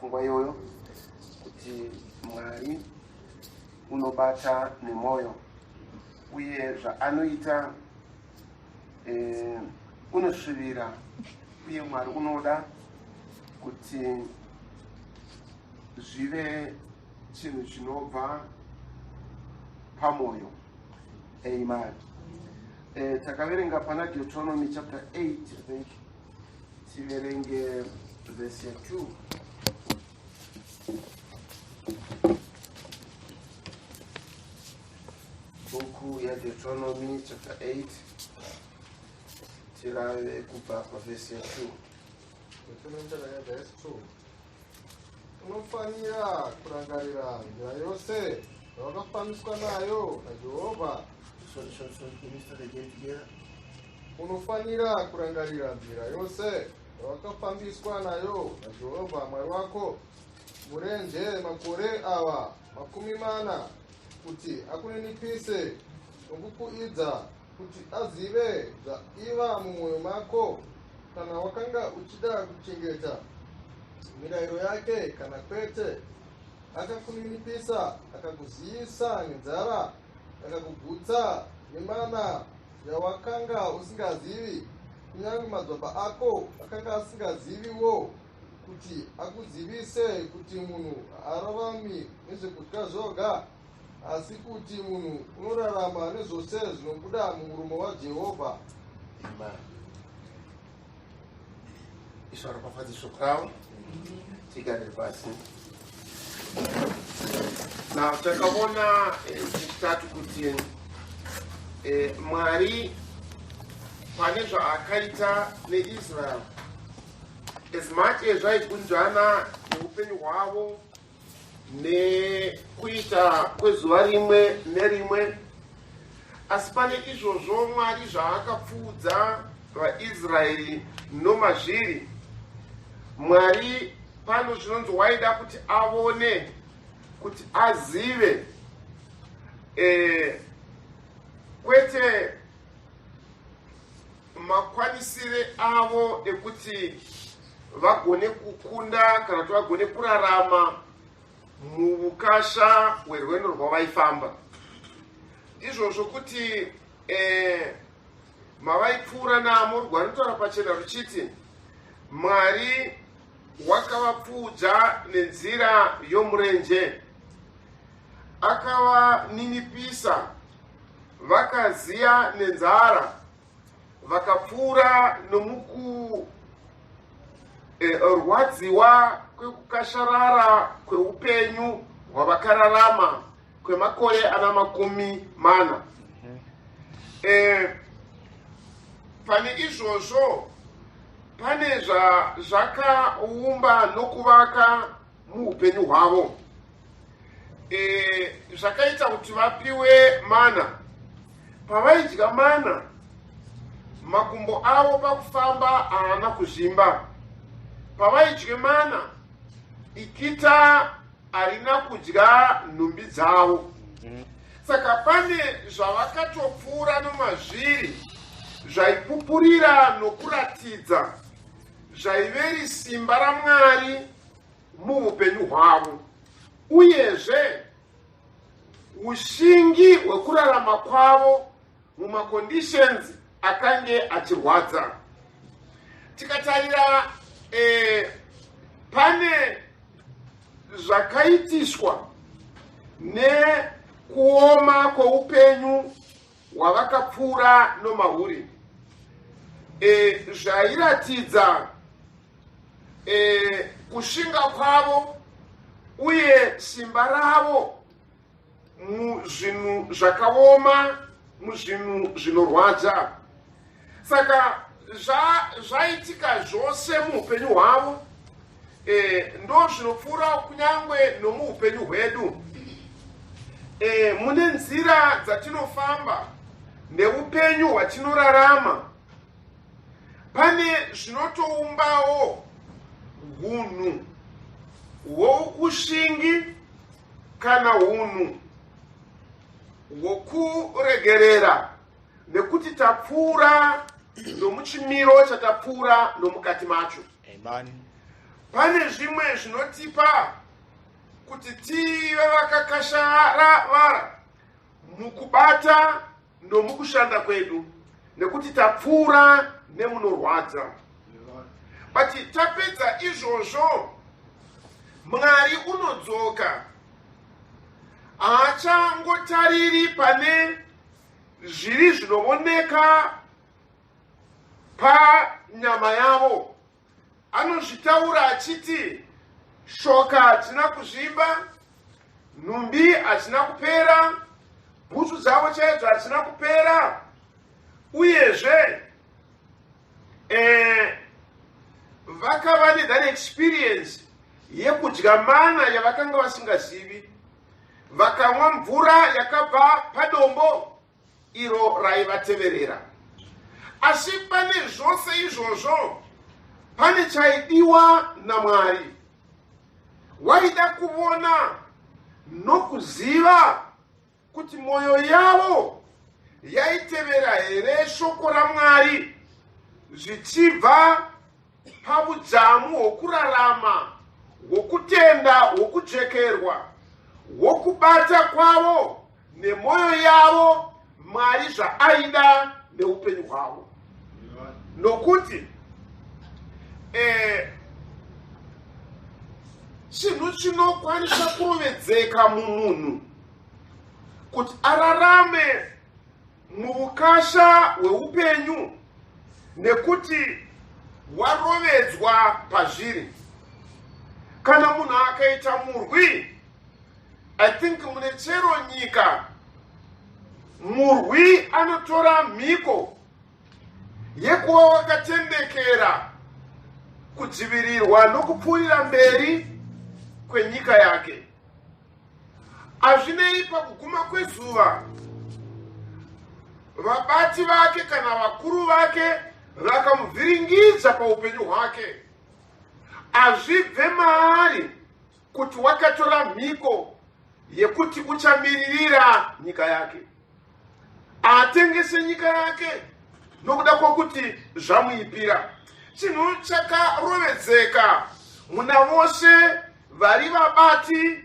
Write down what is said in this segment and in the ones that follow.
pfungwa iyoyo kuti Mwari unobata nemoyo uye zvaanoita unosvibira uye Mwari unoda kuti zvive chinhu chinobva pamoyo. Amen. Takaverenga pana Deuteronomy chapter 8, I think. Tiverenge verse 2. Book ya Deuteronomy chapter 8. Tirave kubva verse 2. Deuteronomy verse 2. Unofanira kurangarira njira yose wakafambiswa nayo naJehovha. Unofanira kurangarira njira yose wakafambiswa nayo naJehovha Mwari wako murenje makore awa 40 kuti akuninipise nokukuidza kuti azive zvaiva mumwoyo mako kana wakanga uchida kuchengeta mirayiro yake kana kwete. Akakuninipisa akakuzivisa nenzara akakugutsa nemana yawakanga usingazivi, kunyange madzibaba ako akanga asingaziviwo, kuti akuzivise kuti munhu haararami nezvekudya zvoga, asi kuti munhu unorarama nezvose zvinobuda mumuromo waJehovha. Amen. Ishara pafadziswa kwavo tigarire pasi. Na takaona chitatu kuti Mwari pane zvaakaita neIsrael, as much as zvaigunzvana neupenyu hwavo nekuita kwezuva rimwe nerimwe, asi pane izvozvo Mwari zvaakapfuudza vaIsraeri nomazviri. Mwari pano zvinonzi waida kuti aone, kuti azive, kwete makwanisire avo ekuti vagone kukunda kana kuti vagone kurarama mukasha hwerwendo rwavaifamba. Izvozvo kuti mavaipfuura namo, Rwari rinotaura pachena ruchiti Mwari wakavapfuudza nenzira yomurenje, akavaninipisa, vakaziya nenzara, vakapfuura nomukurwadziwa kwekukasharara kweupenyu hwavakararama kwemakore ana 40. Pane izvozvo pane zvakaumba nokuvaka muupenyu hwavo, zvakaita kuti vapiwe mana. Pavaidya mana, makumbo avo pakufamba haana kuzvimba. Pavaidya mana, ikita harina kudya nhumbi dzavo. Saka pane zvavakatopfuura nomazviri zvaipupurira nokuratidza zvaiveri simba raMwari muupenyu hwavo, uyezve ushingi hwekurarama kwavo mumaconditions akange achirwadza. Tikatarira pane zvakaitiswa nekuoma kweupenyu hwavakapfuura nomahuri, zvairatidza kushinga kwavo uye simba ravo muzvinhu zvakaoma, muzvinhu zvinorwadza. Saka zvaitika zvose muupenyu hwavo ndo zvinopfuura kunyangwe nomuupenyu hwedu. Mune nzira dzatinofamba neupenyu hwatinorarama, pane zvinotoumbawo hunhu hwoushingi kana hunhu hwokuregerera, nekuti tapfuura nomuchimiro chatapfuura nomukati macho. Amen. Pane zvimwe zvinotipa kuti tive vakakasharavara mukubata nomukushanda kwedu, nekuti tapfuura nemunorwadza. But tapedza izvozvo, Mwari unodzoka. Haachangotariri pane zviri zvinooneka panyama yavo. Anozvitaura achiti shoka hadzina kuzvimba, nhumbi hadzina kupera, bhutsu dzavo chaidzo hadzina kupera, uyezve vakava nethan experience yekudya mana yavakanga vasingazivi, vakamwa mvura yakabva padombo iro raivateverera. Asi pane zvose izvozvo, pane chaidiwa naMwari. Waida kuona nokuziva kuti mwoyo yavo yaitevera here shoko raMwari, zvichibva pabudzamu hwokurarama, hwokutenda, hwokujekerwa, hwokubata kwavo nemwoyo yavo Mwari zvaaida neupenyu hwavo. Nokuti chinhu chinokwanisa kurovedzeka mumunhu kuti ararame muukasha hweupenyu nekuti warovedzwa pazviri. Kana munhu akaita murwi, I think mune chero nyika, murwi anotora mhiko yekuva wakatendekera kudzivirirwa nokupfuurira mberi kwenyika yake. Hazvinei pakuguma kwezuva, vabati vake kana vakuru vake vakamuvhiringidza paupenyu hwake, hazvibve maari kuti wakatora mhiko yekuti uchamiririra nyika yake. Atengese nyika yake nokuda kwokuti zvamuipira. Chinhu chakarovedzeka muna vose vari vabati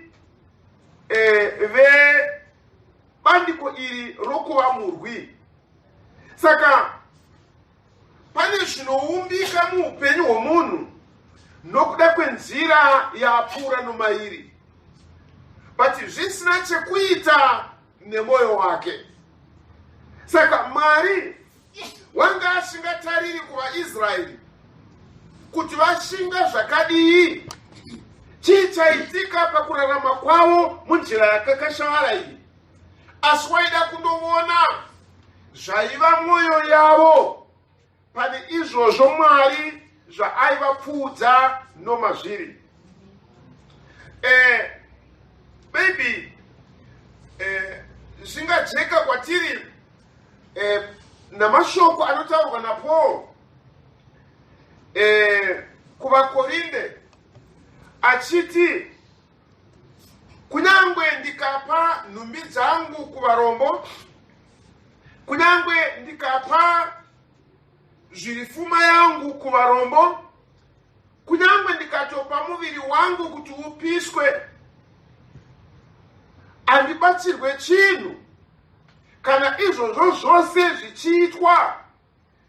vebandiko iri rokuva murwi. Saka pane zvinoumbika muupenyu hwomunhu nokuda kwenzira yapfuura nomairi, but zvisina chekuita nemwoyo wake. Saka Mwari wanga asingatariri kuvaIsraeri kuti vashinga zvakadii, chii chaitika pakurarama kwavo munzira yakakashavara iyi, asi waida kundoona zvaiva mwoyo yavo. Pane izvozvo Mwari zvaaivapfuudza nomazviri. Maybe zvingajeka kwatiri namashoko anotaurwa naPaul kuvaKorinde achiti, kunyangwe ndikapa nhumbi dzangu kuvarombo, kunyangwe ndikapa zviri pfuma yangu kuvarombo, kunyangwe ndikatopa muviri wangu kuti upiswe, handibatsirwe chinhu kana izvozvo zvose zvichiitwa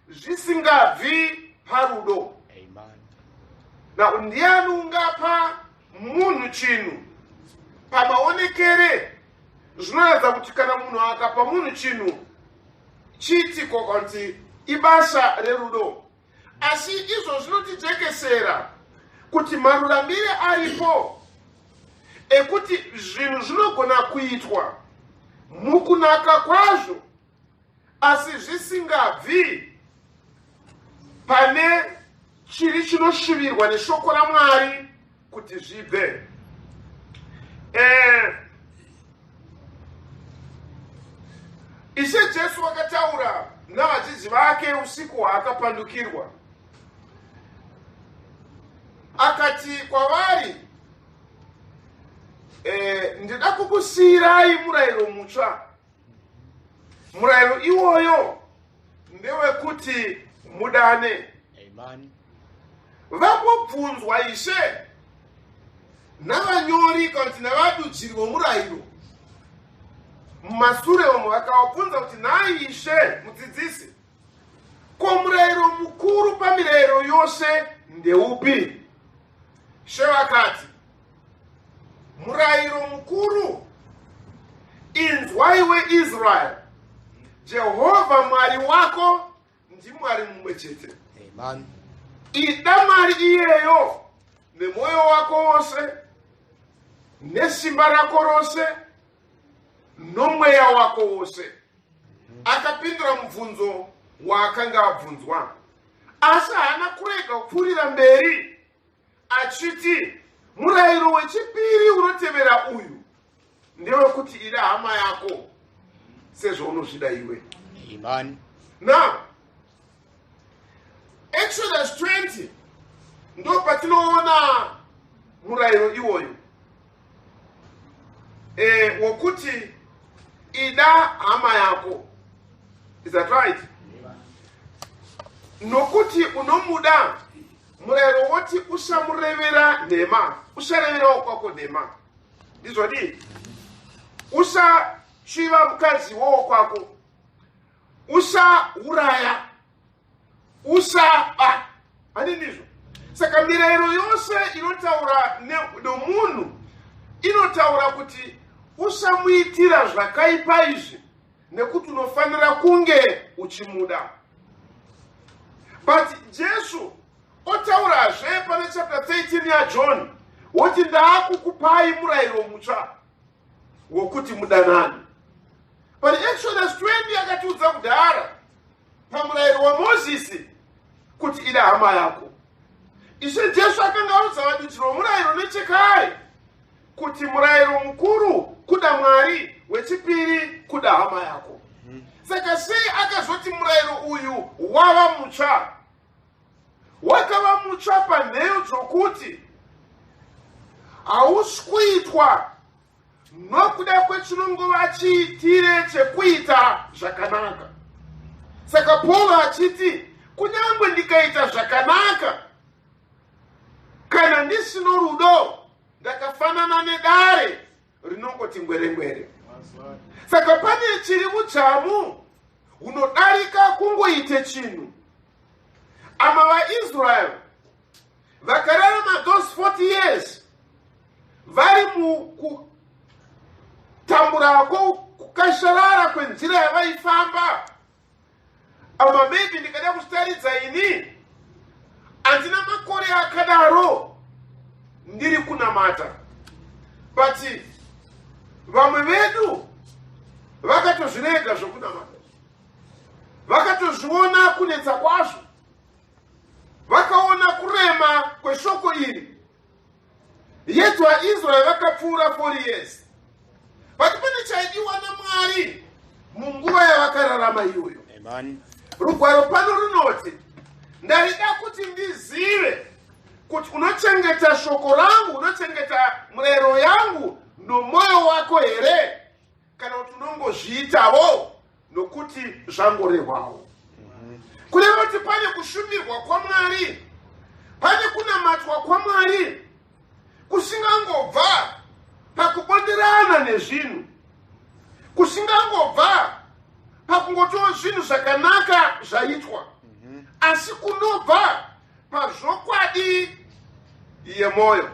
zvisingabvi parudo. Now, ndiani ungapa munhu chinhu pamaonekere? Zvinoratidza kuti kana munhu akapa munhu chinhu chiitiko kuti ibasa rerudo. Asi izvo zvinotijekesera kuti marurambire aripo ekuti zvinhu zvinogona kuitwa mukunaka kwazvo, asi zvisingabvi pane chiri chinoshuvirwa neshoko raMwari kuti zvibve. Ishe Jesu wakataura navadzidzi vake usiku hwaakapandukirwa, akati kwavari, ndida kukusiyirai murayiro mutsva. Murayiro iwoyo ndewekuti mudane. Vambobvunzwa Ishe n'abanyori kandi n'abadutsiri bomurayiro mumasure omwe bakawabvunza kuti naishe mudzidzisi ko murayiro mukuru pamirayiro yose ndeupi? She vakati murayiro mukuru, inzwa iwe Israel, Jehovha Mwari wako ndi Mwari mumwe chete. Amen. Ida Mwari iyeyo nemoyo wako wose, nesimba rako rose, nomweya wako wose. Akapindura mubvunzo waakanga abvunzwa, asi haana kurega kupfuurira mberi achiti murayiro wechipiri unotevera uyu ndewekuti ida hama yako sezvo unozvida iwe. Amen. Now, Exodus 20 ndo patinoona murayiro iwoyo wokuti ida hama yako. Is that right? Nokuti unomuda murayiro woti usamurevera nhema, usareverawo kwako nhema. Ndizvodi usachiva mukadzi wowo kwako, usauraya, usaba. Hani ndizvo. Saka mirayiro yose inotaura nomunhu inotaura kuti usamuitira zvakaipa izvi nekuti unofanira kunge uchimuda. But Jesu otaurazve pane chapter 13 yaJohn woti ndaakukupai murayiro mutsva wokuti mudanane. But Exodus 20 akatiudza kudhara pamurayiro waMozisi kuti ida hama yako. Ishe Jesu akanga audza vadudziri vomurayiro nechekai kuti murayiro mukuru kuda Mwari, wechipiri kuda hama yako. Saka sei akazoti murayiro uyu wava mutsva? Wakava mutsva panheyo dzokuti hausi kuitwa nokuda kwechinongova chiitire chekuita zvakanaka. Saka Paul achiti kunyangwe ndikaita zvakanaka kana ndisino rudo ndakafanana nedare rinongoti ngwerengwere. Saka pane chiri mudzamu unodarika kungoite chinhu. Ama vaIsrael vakararama those 40 years vari mukutambura kukasharara kwenzira yavaifamba. Ama maybe ndikada kustaridza ini handina makore akadaro ndiri kunamata, but vamwe vedu vakatozvirega zvokunamata, vakatozviona kunetsa kwazvo, vakaona kurema kweshoko iri. Yet vaIsrael vakapfuura 40 years. But pane chaidiwa naMwari munguva yavakararama iyoyo. Amen. Rugwaro pano runoti ndarida kuti ndizive kuti unochengeta shoko rangu, unochengeta murayiro yangu nomoyo wako here, kana kuti unongozviitawo nokuti zvangorehwawo. Kureva kuti pane kushumirwa kwaMwari, pane kunamatwa kwaMwari kusingangobva pakubonderana nezvinhu, kusingangobva pakungotiwo zvinhu zvakanaka zvaitwa, asi kunobva pazvokwadi yemoyo.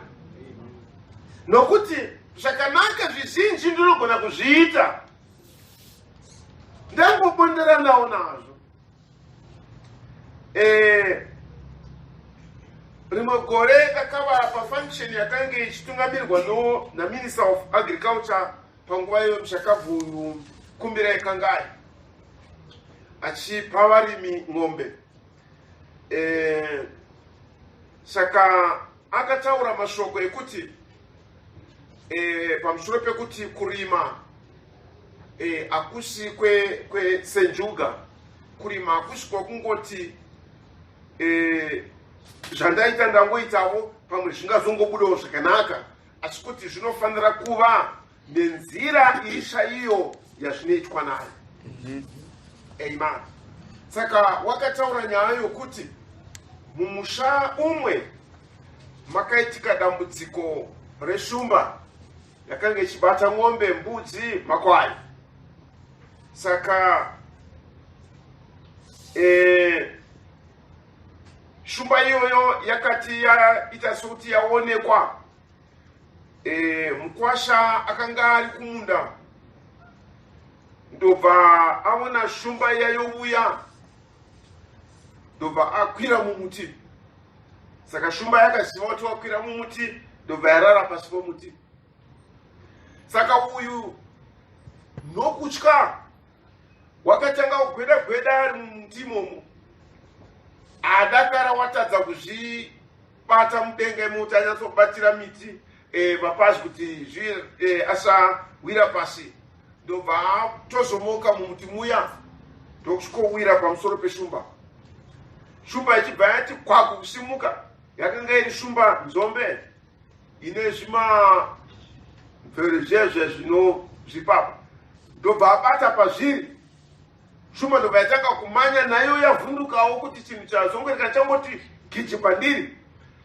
Nokuti zvakanaka zvizhinji ndinogona kuzviita ndangobonderanawo nazvo. Rimwe gore ndakava pafunction yakanga ichitungamirwa naMinister of Agriculture panguva yomushakabvu kumbira ikangai achipa varimi ng'ombe. Saka akataura mashoko ekuti pamusoro pekuti kurima akusi kwesenjuga, kurima akusi kwakungoti zvandaita ndangoitawo pamwe zvingazongobudawo zvakanaka, asi kuti zvinofanira kuva nenzira isha iyo yazvinoitwa nayo. Amen. Saka wakataura nyaya yokuti mumusha umwe makaitika dambudziko reshumba yakanga ichibata ng'ombe, mbudzi, makwai. Saka shumba iyoyo yakati ita suti yaonekwa, mkwasha akanga ari kumunda, ndobva aona shumba yayouya, ndobva akwira mumuti. Saka shumba yakaziva kuti wakwira mumuti, ndobva yarara pasi pomuti. Saka uyu nokutya wakatanga kugweda ari mumuti imomo, adakara watadza kuzvibata mudenga imomo, anyatsobatira miti mapazi kuti asawira pasi. Ndobva tozomoka mumuti muya ndokusvikowira pamusoro peshumba. Shumba ichibva yati kwaku kusimuka, yakanga iri shumba nzombe ine zvimamverezvezve zvinozvipapa. Ndobva abata pazviri, shumba ndobva yatanga kumanya, nayo yavhundukawo kuti chinhu chazongorika changoti gichi pandiri.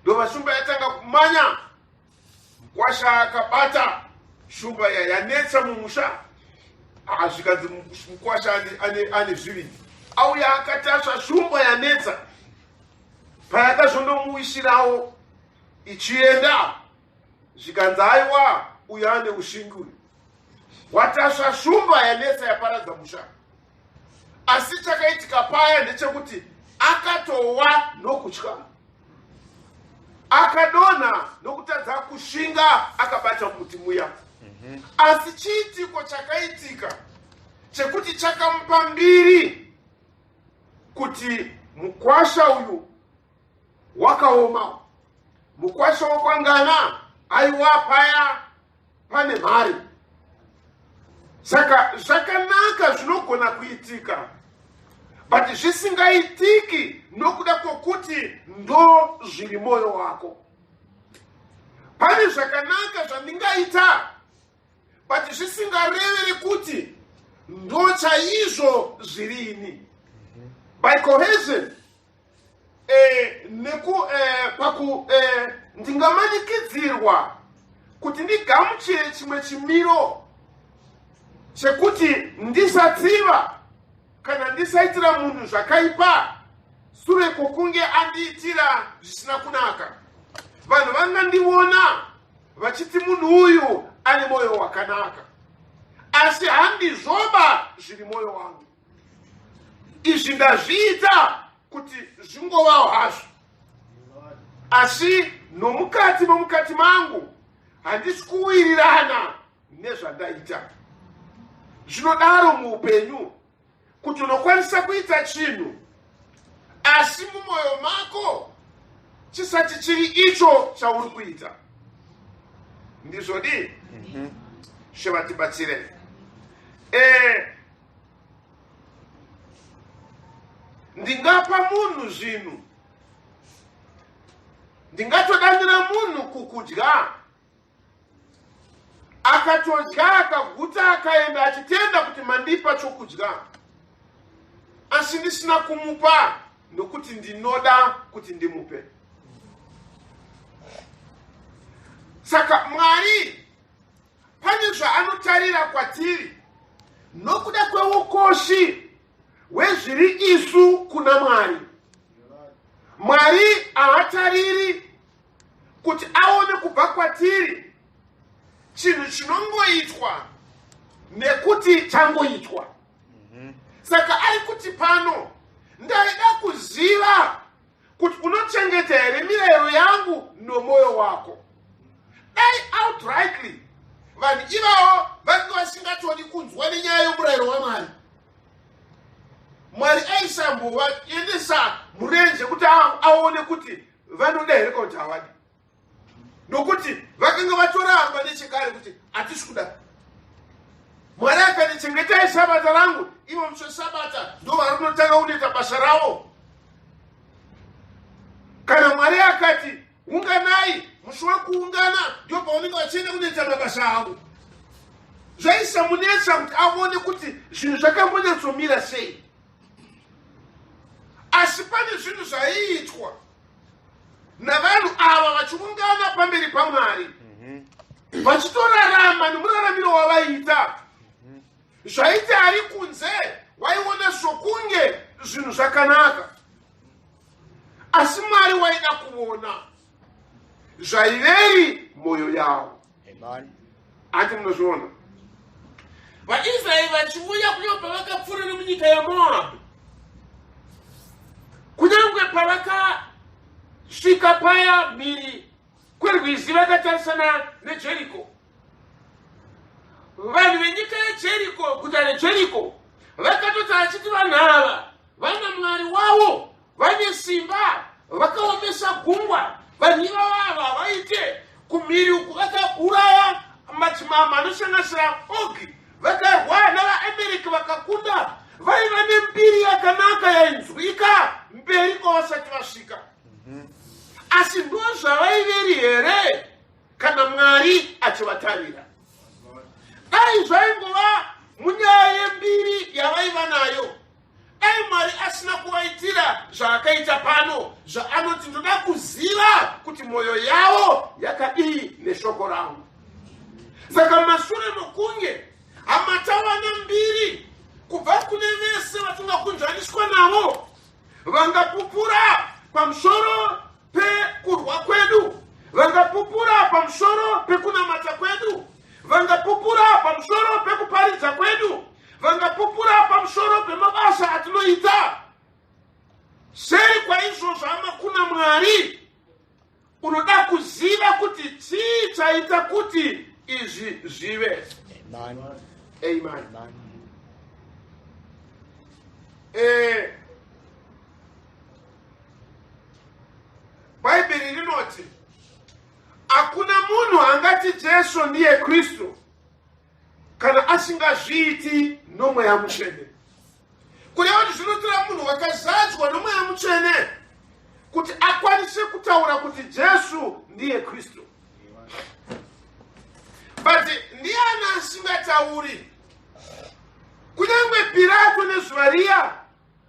Ndobva shumba yatanga kumanya, mkwasha akabata shumba yanetsa mumusha. Zvikanzi mkwasha ane zviviri, auya akatasva shumba yanetsa, payakazondomuwisirawo ichienda, zvikanzi aiwa uyu ane ushinguri, watasva shumba yanetsa yaparadza musha. Asi chakaitika paya ndechekuti akatowa nokutya, akadonha nokutadza kushinga, akabata muti muya. Asi chiitiko chakaitika chekuti chakamupa mbiri kuti mukwasha uyu wakaoma, mukwasha wokwangana, aiwa paya pane mhari. Saka zvakanaka zvinogona kuitika, but zvisingaitiki nokuda kwokuti ndo zviri moyo wako. Pane zvakanaka zvandingaita, but zvisingareveri kuti ndo chaizvo zvirini. By cohesion, ndingamanikidzirwa kuti ndigamuchire chimwe chimiro chekuti ndisatsiva kana ndisaitira munhu zvakaipa sure kwokunge andiitira zvisina kunaka. Vanhu vangandiona vachiti munhu uyu ane moyo wakanaka, asi handizvoba zviri moyo wangu. Izvi ndazviita kuti zvingovawo hazvo, asi nomukati momukati mangu handisi kuwirirana nezvandaita. Zvinodaro muupenyu kuti unokwanisa kuita chinhu, asi mumwoyo mako chisati chiri icho chauri kuita. Ndizvodi? Sheva tibatsire. Ndingapa munhu zvinhu, ndingatodandira munhu kukudya, akatodya akaguta akaenda achitenda kuti mandipa chokudya, asi ndisina kumupa nokuti ndinoda kuti ndimupe. Saka Mwari pane zvaanotarira kwatiri nokuda kweukoshi hwezviri isu kuna Mwari. Mwari haatariri kuti aone kubva kwatiri chinhu chinongoitwa nekuti changoitwa. Saka ari kuti pano ndaida kuziva kuti unochengeta here mirayiro yangu nomoyo wako. Dai outrightly vanhu ivavo vange vasingatodi kunzwa nenyaya yomurayiro waMwari. Mwari aisambovaendesa murenje kuti aone kuti vanoda here kana kuti havadi, nokuti vakanga vatoramba nechekare kuti hatisi kuda. Mwari akati chengetai sabata rangu, ivo muswe sabata ndo vari kunotanga kunoita basa ravo. Kana Mwari akati unganai, musi wekuungana ndio paunenge vachienda kunoita mabasa avo, zvaisamunetsa kuti aone kuti zvinhu zvakambonyatsomira sei. Asi pane zvinhu zvaiitwa navanhu ava vachiungana pamberi paMwari, zvaiveri moyo yavo. Amen. Ati munozviona vaIsraeri vachiuya kunyangwe pavakapfuura nemunyika yeMoabhu, kunyangwe pavakasvika paya mhiri kwerwizi vakatarisana neJeriko, vanhu venyika yeJeriko, guta reJeriko, vakatoti vachiti vanhu ava vana mwari wavo, vane simba, vakaomesa gungwa. Vanhu ivava havaite kumhiri uku vakauraya madzimambo anosanganisira Ogi, vakarwa navaAmerika vakakunda. Vaiva nembiri yakanaka yainzwika mberi kwavasati vasvika. Asi ndo zvavaiveri here kana Mwari achivatarira? Dai zvaingova munyaya yembiri yavaiva nayo, dai Mwari asina kuvaitira zvaakaita pano, zvaanoti ndoda kuziva kuti mwoyo yavo yakadii neshoko rangu. Saka mashure mokunge hamatawana mbiri kubva kune vese vatingakunzvaniswa navo, vangapupura pamusoro pekurwa kwedu, vangapupura pamusoro pekunamata kwedu, vangapupura pamusoro pekuparidza kwedu, vangapupura pamusoro pemabasa atinoita. Seri kwaizvozvo hama kuna Mwari, unoda kuziva kuti chii chaita kuti izvi zvive. Amen. Amen. Bhaibheri rinoti hakuna munhu angati Jesu ndiye Kristu kana asingazviiti nomweya mutsvene. Kureva kuti zvinotora munhu wakazadzwa nomweya mutsvene kuti akwanise kutaura kuti Jesu ndiye Kristu. But ndiani asingatauri? Kunyangwe Pilato nezuva riya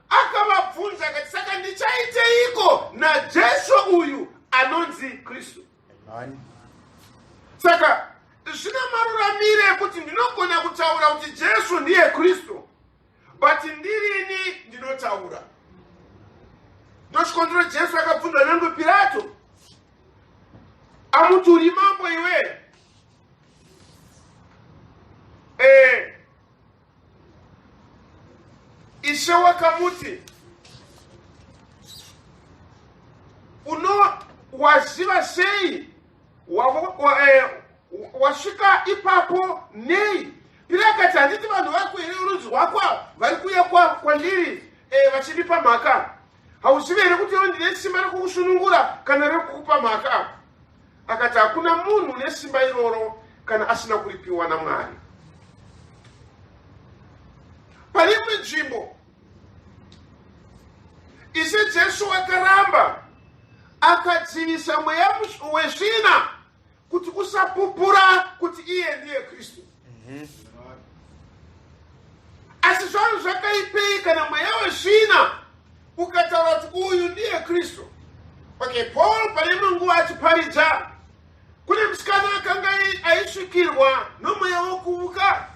akavabvunza akati, saka ndichaiteiko naJesu uyu anonzi Kristu? Amen. Saka zvina maruramire ekuti ndinogona kutaura kuti Jesu ndiye Kristu, but ndirini ndinotaura? Ndochikonzero Jesu akabvunza nyangwe Pilato, amuti uri mambo iwe? Ishe wakamuti, waziva sei? Wasvika ipapo nei? Pilato akati, handiti vanhu vako here rudzi rwako vari kuuya kwandiri vachindipa mhaka? Hauzivi here kuti iwe ndine simba rekukusunungura kana rekukupa mhaka? Akati, hakuna munhu une simba iroro kana asina kuripiwa naMwari. Pane imwe nzvimbo Ishe Jesu akaramba akadzivisa mweya wezvina kuti usapupura kuti iye ndiye Kristu. Asi zvanhu zvakaipei kana mweya wezvina ukataura kuti uyu ndiye Kristu? Okay, Paul pane imwe nguva achiparidza, kune musikana akanga aisvikirwa nomweya wokuvuka,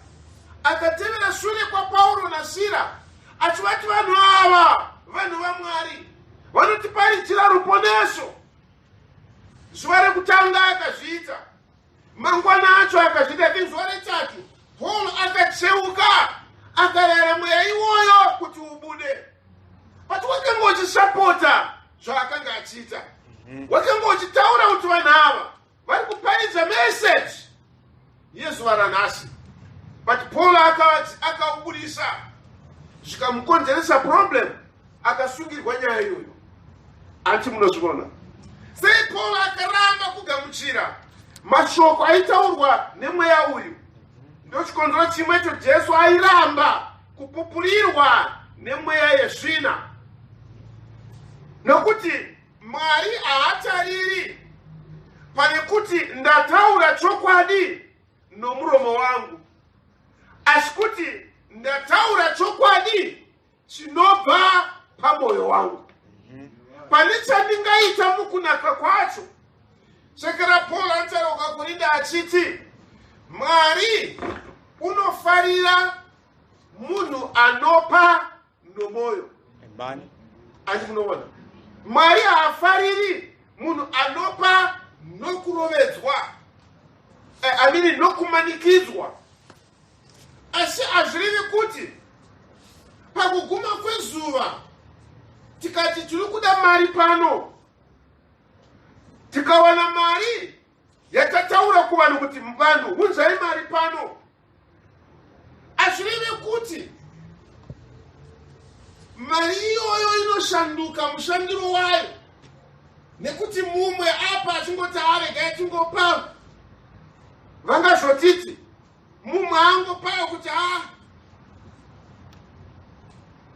akatevera shure kwa Paulo naSira achivati, vanhu ava vanhu vaMwari vanotiparidzira ruponeso. Zuva rekutanga akazviita, mangwana acho akazviita, ati zuva retatu Paul akatseuka akarayira mweya iwoyo kuti ubude. But wakanga uchisapota zvaakanga achiita, wakanga uchitaura kuti vanhu ava vari kuparidza message yezuva ranhasi. But Paul akaubudisa, zvikamukonzeresa problem, akasungirwa nyaya iyoyo. Anti munozviona sei Paul akaramba kugamuchira mashoko aitaurwa nemweya uyu? Ndochikonzero chimwecho Jesu airamba kupupurirwa nemweya yezvina, nokuti Mwari haatariri pane kuti ndataura chokwadi nomuromo wangu, asi kuti ndataura chokwadi chinobva pamwoyo wangu. Pane chandingaita mukunaka kwacho. Shekera Paul anotauka kurinda achiti, Mwari unofarira munhu anopa nomwoyo. Amen. Andi munoona, Mwari haafariri munhu anopa nokurovedzwa amini nokumanikidzwa. Asi azvirevi kuti pakuguma kwezuva tikati tiri kuda mari pano, tikawana mari yatataura kuvanhu kuti vanhu unzai mari pano, azvirevi kuti mari iyoyo inoshanduka mushandiro wayo, nekuti mumwe apa achingoti aregai tingopa, vangazvotiti mumwe angopayo kuti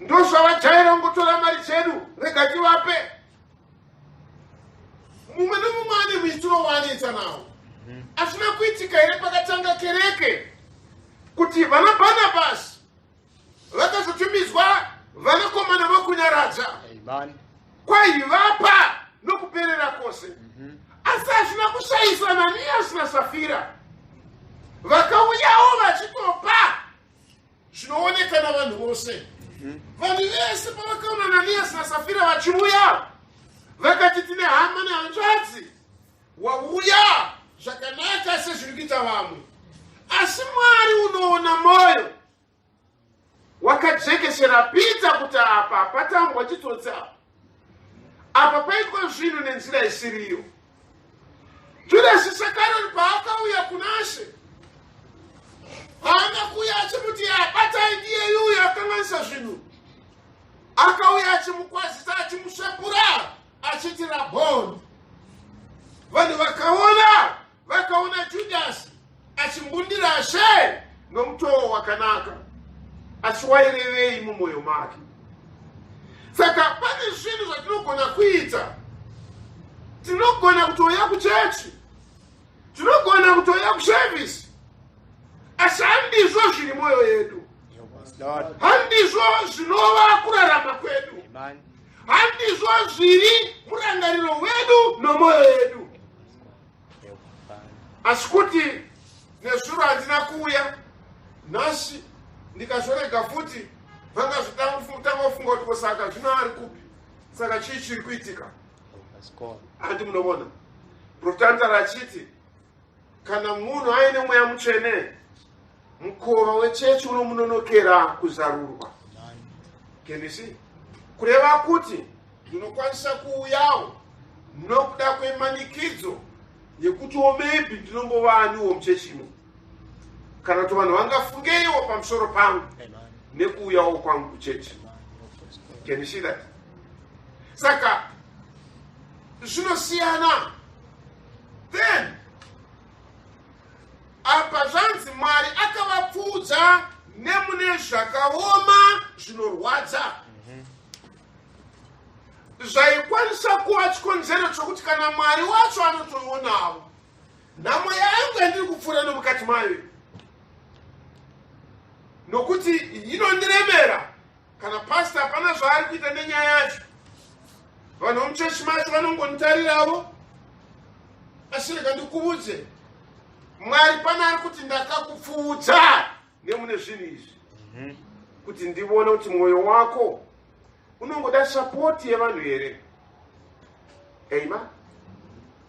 ndozvavajaira ngotora mari dzedu rega tivape. Mumwe nemumwe ane muitiro waanoita nawo. Hazvina kuitika here pakatanga kereke kuti vana Bhanabhasi vakazotumidzwa vanakomana vokunyaradza, kwaivapa nokuperera kwose. Asi hazvina kushayisa Ananiasi naSafira, vakauyawo vachitopa zvinooneka navanhu vose. Vanhu vese pavakaona Ananiasi naSafira vachiuya, vakati tine hama nehanzvadzi, wauya zvakanaka sezviri kuita vamwe. Asi Mwari unoona moyo wakajekesera Pita kuti apa patambwa chitsotsa, apa paitwa zvinhu nenzira isiriyo. Judasi Isakarioti paakauya kunashe, haana kuuya achimuti batai ndiye yuyu akanganisa zvinhu. Akauya achimukwazisa, achimusvepura, achiti Rabhoni. Vanhu vakaona Judasi achimbundira She nomutoo wakanaka, achiwairevei mumwoyo make. Saka pane zvinhu zvatinogona kuita. Tinogona kutoya kuchechi, tinogona kutoya kusevhisi, asi handizvo zviri mwoyo yedu, handizvo zvinova kurarama kwedu, handizvo zviri murangariro wedu nomwoyo yedu. Asi kuti nezviro handina kuuya nhasi ndikazvorega futi, vangazotanga kufunga kuti saka zvino ari kupi, saka chii chiri kuitika. Handi munoona Protanta rachiti kana munhu aine mweya mutsvene, mukova wechechi unomunonokera kuzarurwa. Kenisi kureva kuti ndinokwanisa kuuyawo nokuda kwemanikidzo yekuti maybe ndinombovaniwo muchechimo, kana kuti vanhu vangafungeiwo pamusoro pangu nekuuyawo kwangu kuchechi. Kenisi that. Saka zvinosiyana. Then apa zvanzi Mwari akavapfudza nemune zvakaoma zvinorwadza, zvaikwanisa kuva chikonzero chokuti kana Mwari wacho anotoionawo, nhamo yangu yandiri kupfuura nomukati mayo, nokuti inondiremera kana pastor hapana zvaari kuita nenyaya yacho. Vanhu vomuchechi macho vanongonitarirawo, asi rega ndikuvudze, Mwari pana ari kuti ndakakupfuudza nemune zvinhu izvi, kuti ndione kuti mwoyo wako unongoda sapoti yevanhu here. Amen.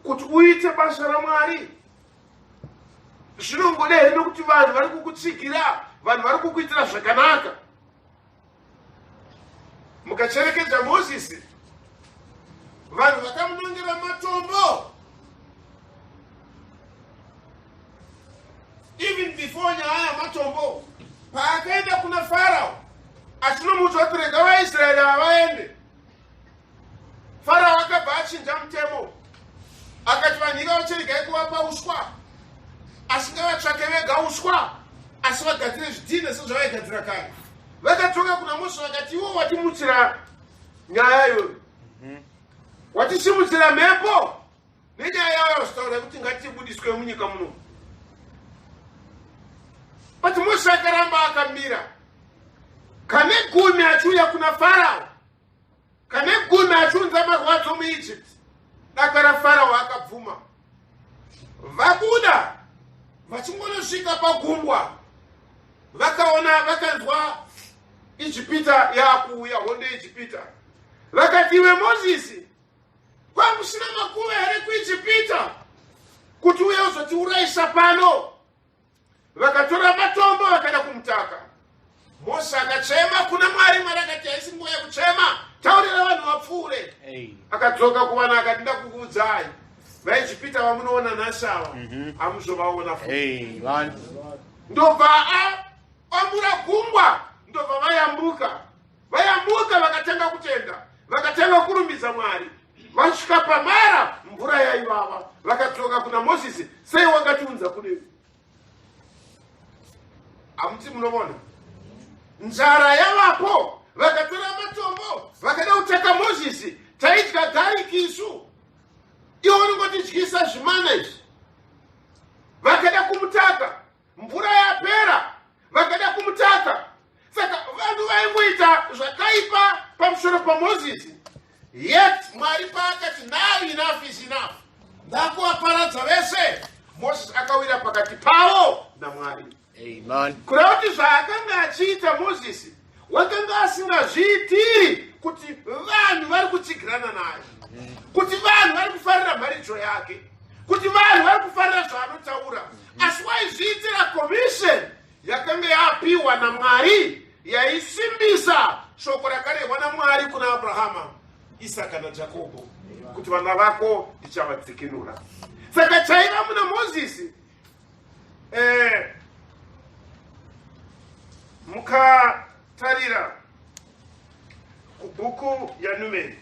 Kuti uite basa raMwari zvinongoda here nokuti vanhu vari kukutsigira, vanhu vari kukuitira zvakanaka. Mukacherekedza Mozisi, vanhu vakamunongera matombo. Even before nyaya yamatombo, paakaenda kuna Farao achinomuudza kuti rega vaIsraeri havaende, Farao akabva achinja mutemo akati vanhu ngavacheregai kuvapa uswa, asi ngavatsvake vega uswa, asi vagadzire zvidhina sezvavaigadzira kare. Vakatoka kuna Mozisi vakati iwo watimutsira nyaya iyoyo, watisimudzira mhepo nenyaya yayo zitaura kuti ngatibudiswe munyika muno. But Mozisi akaramba akamira. Kane gumi achiuya kuna Farao, kane gumi achiunza marwadzo muEgypt, dakara Farao akabvuma. Vabuda vachingonosvika pagungwa, vakaona, vakanzwa Ijipita yakuuya, hondo Ijipita. Vakati iwe Mozisi, kwakusina makuva here kuIjipita, kuti uye uzotiurayisa pano. Vakatora matombo vakaenda kumutaka. Mose akachema kuna Mwari. Mwari akati haisi nguva yekuchema, taurira vanhu vapfuure. Akadzoka kuvana akati ndakukuudzai, vaijipita vamunoona nhasi ava hamuzovaona futi. Ndobva amura gungwa, ndobva vayambuka. Vayambuka vakatanga kutenda, vakatanga kurumbidza Mwari. Vasvika paMara, mvura yaivava. Vakadzoka kuna Mozisi, sei wakatiunza kudini? Hamuti munoona? Nzara yavapo, vakatora matombo, vakada kutaka Mozisi. Taidya gariki isu, iwo unongotidyisa zvimana izvi. Vakada kumutaka, mvura yapera, vakada kumutaka. Saka vanhu vaingoita zvakaipa pamusoro paMozisi. Yet Mwari paakati now enough is enough, ndakuvaparadza vese, Mozisi akawira pakati pavo naMwari. Kureva kuti zvaakanga achiita Mozisi, wakanga asingazviitiri kuti vanhu vari kutsigirana naye, kuti vanhu vari kufarira mharidzo yake, kuti vanhu vari kufarira zvaanotaura, asi waizviitira commission yakanga yapiwa naMwari, yaisimbisa shoko rakarehwa naMwari kuna Abrahama, Isaka naJakobho, kuti vana vako ndichavadzikinura. Saka chaiva muna Mozisi, mukatarira kubhuku yaNumeri,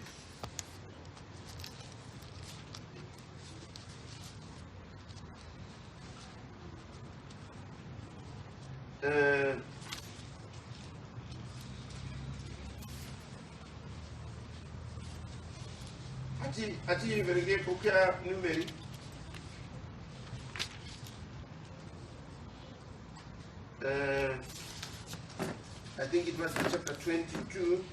atiiverenge bhuku yaNumeri, I think it must be chapter 22.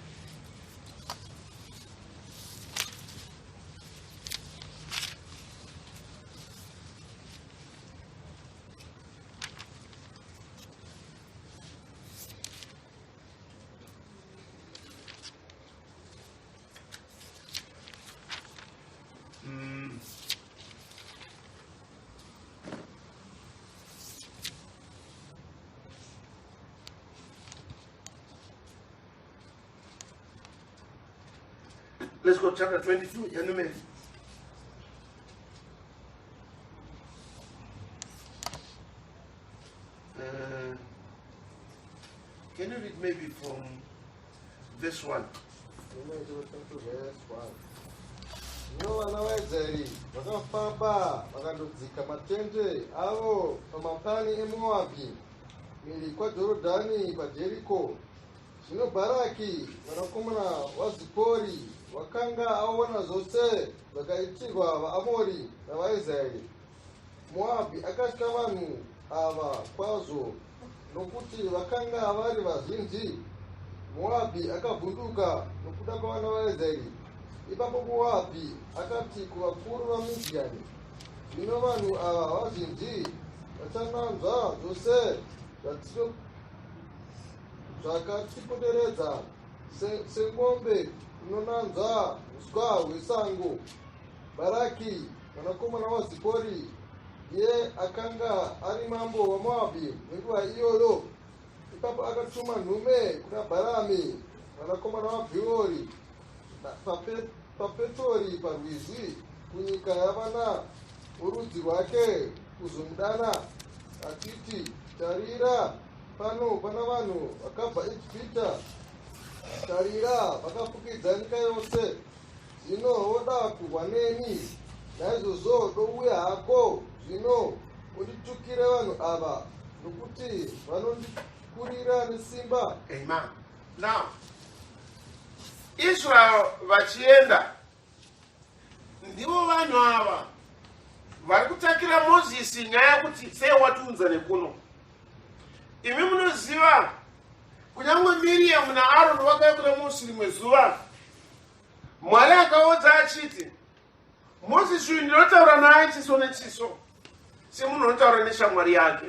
Let's go to chapter 22, yaNumeri. Can you read maybe from verse 1? Zvino vana vaIsraeri vakafamba vakandodzika matende avo pamapani eMoabhi mhiri kwaJorodhani paJeriko. Zvino Bharaki mwanakomana waZipori wakanga aona zvose zvakaitirwa vaAmori navaIsraeri. Moabhi akatya vanhu ava kwazvo, nokuti vakanga vari vazhinji. Moabhi akavhunduka nokuda kwavana vaIsraeri. Ipapo Moabhi akati kuvakuru vaMidhiani, zvino vanhu ava vazhinji vachananzva zvose zvakatipoteredza semombe inonanzva uswa hwesango. Bharaki mwanakomana waZipori ndiye akanga ari mambo waMoabhi nenguva iyoyo. Ipapo akatuma nhume kuna Bharami mwanakomana waBheori paPetori parwizi kunyika yavana vorudzi rwake kuzomudana, achiti, tarira, pano pana vanhu vakabva Ijipita. Tarira, vakafukidza nyika yose. Zvino voda kurwa neni. Naizvozvo douya hako zvino unditukire vanhu ava, nokuti vanondikurira nesimba. Amen. Now, Israel vachienda, ndivo vanhu ava vari kutakira Mozisi nyaya kuti sei watiunza nekuno. Imi munoziva kunyangwe Miriamu naAroni vakauya kuna Mozisi rimwe zuva, Mwari akaudza achiti, Mozisi uyu ndinotaura naye chiso nechiso, semunhu unotaura neshamwari yake.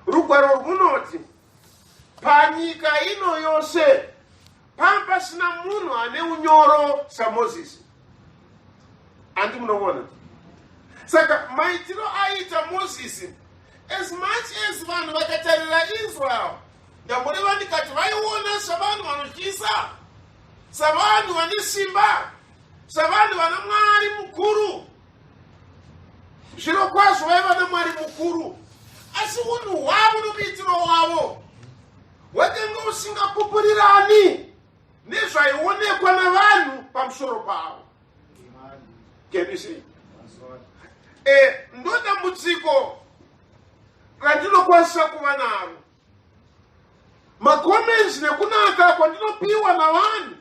Rugwaro runoti panyika ino yose panga pasina munhu ane unyoro saMozisi. Andi munoona? Saka maitiro aita Moses, as much as vanhu vakatarira Israel, ndambori vandikati vaiona savanhu vanotyisa, savanhu vane simba, savanhu vana Mwari mukuru. Zviro kwazvo vaiva naMwari mukuru, asi unhu hwavo nomuitiro wavo hwakanga usingapupurirani nezvaionekwa navanhu pamusoro pavo. Can you see? Ndodambudziko randinokwanisa kuva naro. Makomenzi nekunaka kwandinopiwa navanhu,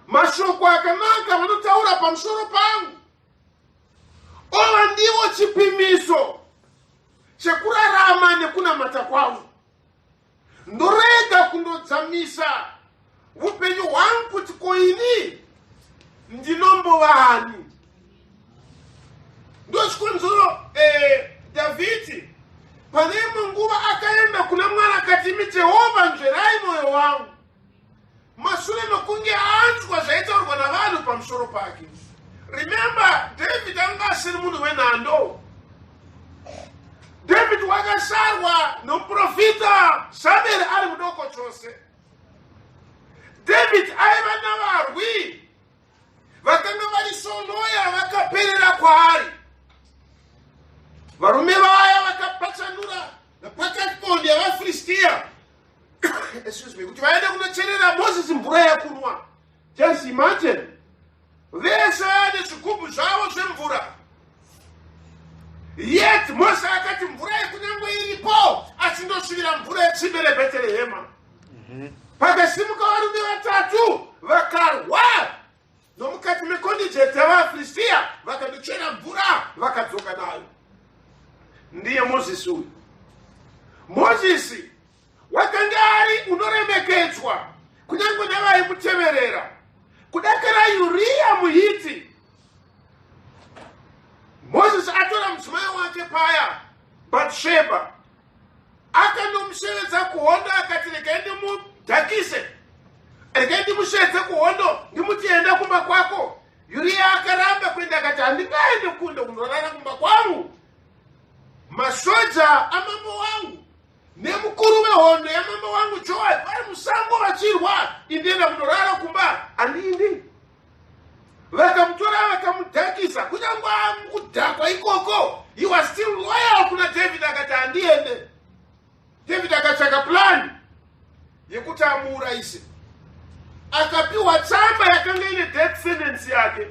mashoko akanaka vanotaura pamusoro pangu, ova ndivo chipimiso chekurarama nekunamata kwangu. Ndorega kundodzamisa upenyu hwangu kuti koini ndinombovani. Ndochikonzero Davhidhi pane imwe nguva akaenda kuna Mwari akati, imi Jehovha nzverai mwoyo wangu, mashure mekunge anzwa zvaitaurwa navanhu pamusoro pake. Remember, David anga asiri munhu wenhando. David wakasarwa nomuprofita Samuel ari mudoko chose. David aiva navarwi vakanga vari sonoya vakaperera kwaari. Varume vaya vakapatsanura napakati pondi yavaFilistia excuse me, kuti vaende kunocherera Moses mvura yekunwa. Just imagine, vese vane zvigubhu zvavo zvemvura, yet Moses akati mvura yekunyange iripo, asi ndosvira mvura yetsime reBheterehema. Pakasimuka varume vatatu vakarwa nomukati mekonijeti yavaFilistia, vakandochera mvura vakadzoka nayo. Ndiye Moses uyu. Moses wakanga ari unoremekedzwa kunyange nevaimuteverera. Kudakara Uriya muHiti, Moses atora mudzimai wake paya Bathsheba, akandomushevedza kuhondo akati, regai ndimudhakise, regai ndimusvedze kuhondo, ndimuti enda kumba kwako. Uriya akaramba kuenda akati, handingaende kunde kunorara kumba kwangu. Masoja amambo wangu nemukuru wehondo yamambo wangu Joab vari musango vachirwa, indienda kunorara kumba handindi. Vakamutora vakamudhakisa, kunyange kudhakwa ikoko, he was still loyal kuna David, akati handiende. David akatsvaka plan yekuti amuuraise. Akapiwa tsamba yakanga ine death sentence yake.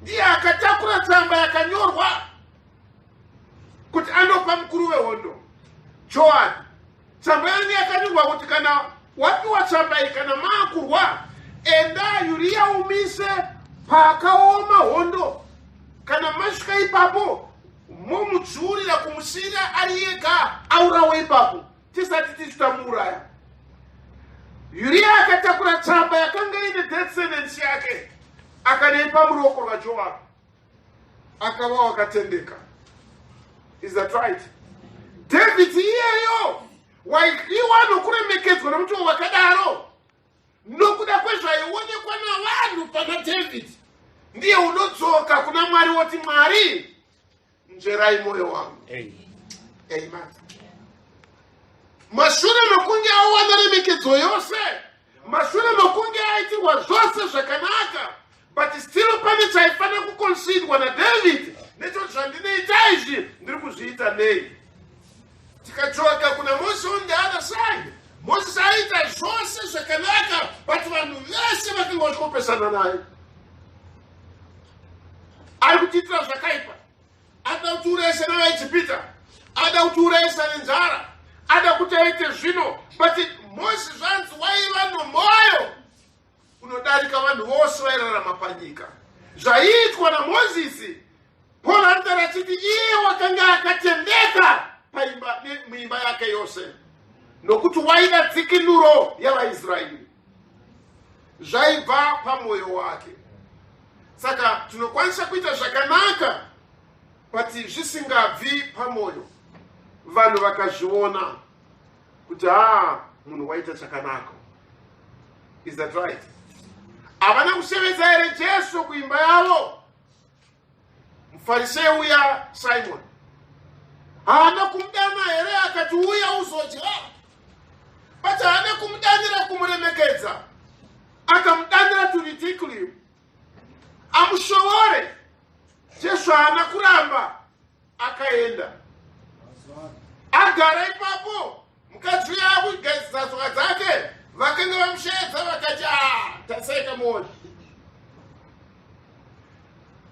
Ndiye akatakura tsamba yakanyorwa kuti andopa mukuru wehondo Joab. Tsamba yangu yakanyorwa kuti kana wapiwa tsamba iyi, kana maakurwa, enda Uriya umise pakaoma hondo, kana masvika ipapo momudzurira kumusira ari yega aurawe ipapo, tisati tichi tamuuraya. Uriya akatakura tsamba yakanga ine death sentence yake akanoipa muruoko rwaJoab, akava wakatendeka. Is that right? David iyeyo waidyiwa nokuremekedzwa nomuti wakadaro, nokuda kwezvaionekwa navanhu pana David, ndiye unodzoka kuna Mwari woti, Mwari nzverai mwoyo wangu. Amen. Mashure mekunge awana remekedzo yose, mashure mekunge aitirwa zvose zvakanaka, but still pane chaifanira kuconsiderwa naDavid, nechoti zvandinoita izvi ndiri kuzviita nei. Tikachoka kuna Moses on the other side, Moses aita zvose zvakanaka, but vanhu vese vakanga vachikopesana naye. Ari kutiitira zvakaipa, ada kuti uraise navaIjipita, ada kuti uraise nenzara, ada kuti aite zvino, but Moses zvanzi waiva nomwoyo unodarika vanhu vose vairarama panyika. Zvaiitwa naMozisi, Paul anotara achiti iye wakanga akatendeka muimba yake yose, nokuti waida dzikinuro yavaIsraeri. Zvaibva pamwoyo wake. Saka tinokwanisa kuita zvakanaka, but zvisingabvi pamwoyo, vanhu vakazviona kuti munhu waita chakanaka. Is that right? Havana kushevedza here Jesu kuimba yavo. mufariseo uya Simon haana kumdana here akati uya uzodya, but haana kumudanira kumuremekedza, akamudanira to ridicule amushowore. Jesu haana kuramba, akaenda agara ipapo. Mukadzi uya akugezesa tsoka dzake, vakanga vamushedza vakati taseka muone.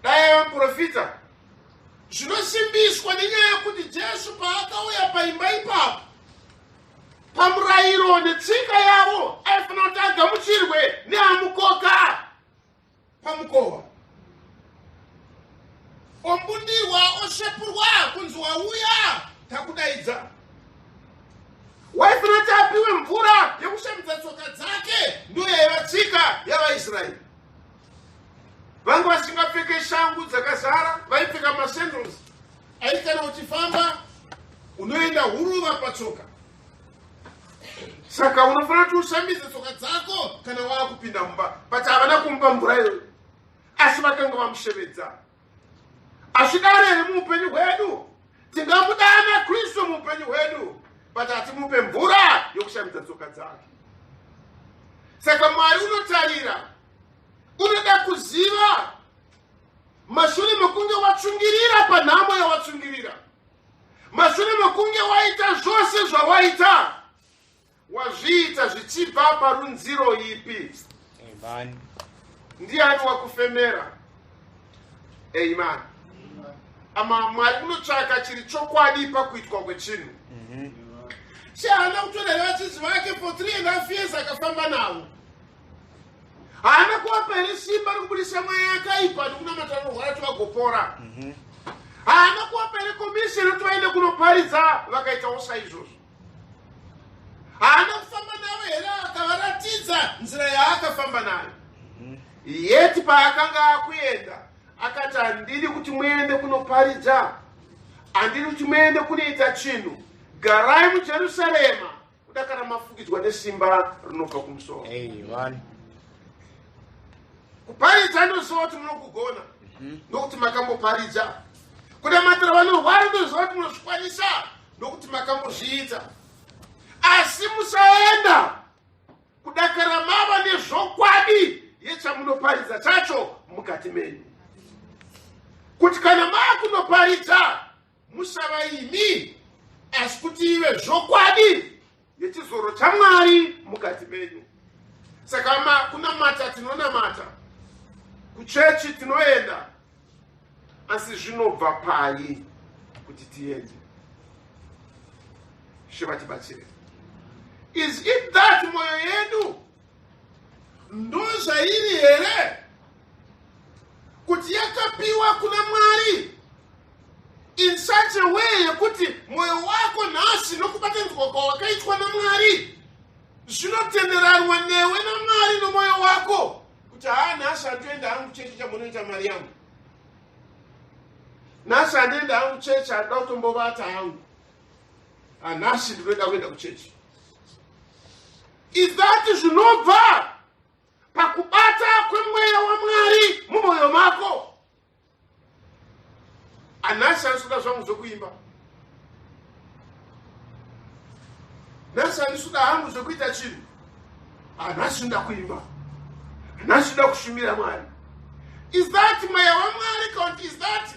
Dai vamuprofita zvinosimbiswa nenyaya yekuti Jesu paakauya paimba ipapo, pamurayiro netsika yavo aifanira kuti agamuchirwe neamukoka pamukova, ombundirwa oshepurwa kunzi wauya takudaidza. Waifanira kuti apiwe mvura yekushambidza tsoka dzake, ndiyo yaiva tsika yavaIsraeri. Vanga vasingapfeke shangu dzakazara, vaipfeka masandals. Aikana uchifamba unoenda huruva patsoka. Saka unofanira kuti ushambidze tsoka dzako kana wakupinda mumba, but havana kumupa mvura iyoyo, asi vakanga vamushevedza. Ashidare iri muupenyu hwedu, tingamudana Kristu muupenyu hwedu, but hatimupe mvura yokushambidza tsoka dzake. Saka Mwari unotarira, unoda kuziva mashure mekunge watsungirira panhamo yawatsungirira, mashure mekunge waita zvose zvawaita, wazviita zvichibva parunziro ipi? Amen. Ndiani wakufemera? Amen. Ama Mwari unotsvaka chiri chokwadi pakuitwa kwechinhu. Haana kutorera vadzidzi vake for 3.5 years akafamba navo. Haana kuvapa here simba rekubudisa mweya yakaipa nekunamata vanorwara kuti vagopora. Haana kuvapa here komisheni kuti vaende kunoparidza vakaitawo saizvozvo. Haana kufamba navo here akavaratidza nzira yaakafamba nayo. Yeti paakanga akuenda akati handidi kuti muende kunoparidza, handidi kuti muende kunoita chinhu, garai muJerusarema kudakara mafukidzwa nesimba rinobva kumusoro. Amen. Kuparidza ndoziva kuti munokugona, nokuti makamboparidza. Kunamatira vanorwara ndoziva kuti munozvikwanisa, nokuti makambozviita. Asi musaenda kudakara mava nezvokwadi yechamunoparidza chacho mukati menyu, kuti kana maakunoparidza musava imi, asi kuti ive zvokwadi yechizoro chaMwari mukati menyu. Saka kunamata tinonamata, kuchechi tinoenda, asi zvinobva pai kuti tiende? Shiva tibatsire. Is it that moyo yedu ndozvairi here kuti yakapiwa kuna Mwari in such a way yekuti moyo wako nhasi nokubatanidzwa kwawakaitwa naMwari zvinotenderarwa newe naMwari nomoyo wako, kuti nhasi handoenda hangu chechi chamunoita mari yangu, nhasi handoenda hangu chechi handida kutombovata hangu, nhasi ndinoda kuenda kuchechi? Is that zvinobva pakubata kwemweya waMwari mumoyo mako? Nhasi handisuda zvangu zvokuimba, nhasi handisuda hangu zvokuita chinhu, nhasi ndoda kuimba, nhasi ndoda kushumira Mwari. Is that mweya waMwari kana kuti is that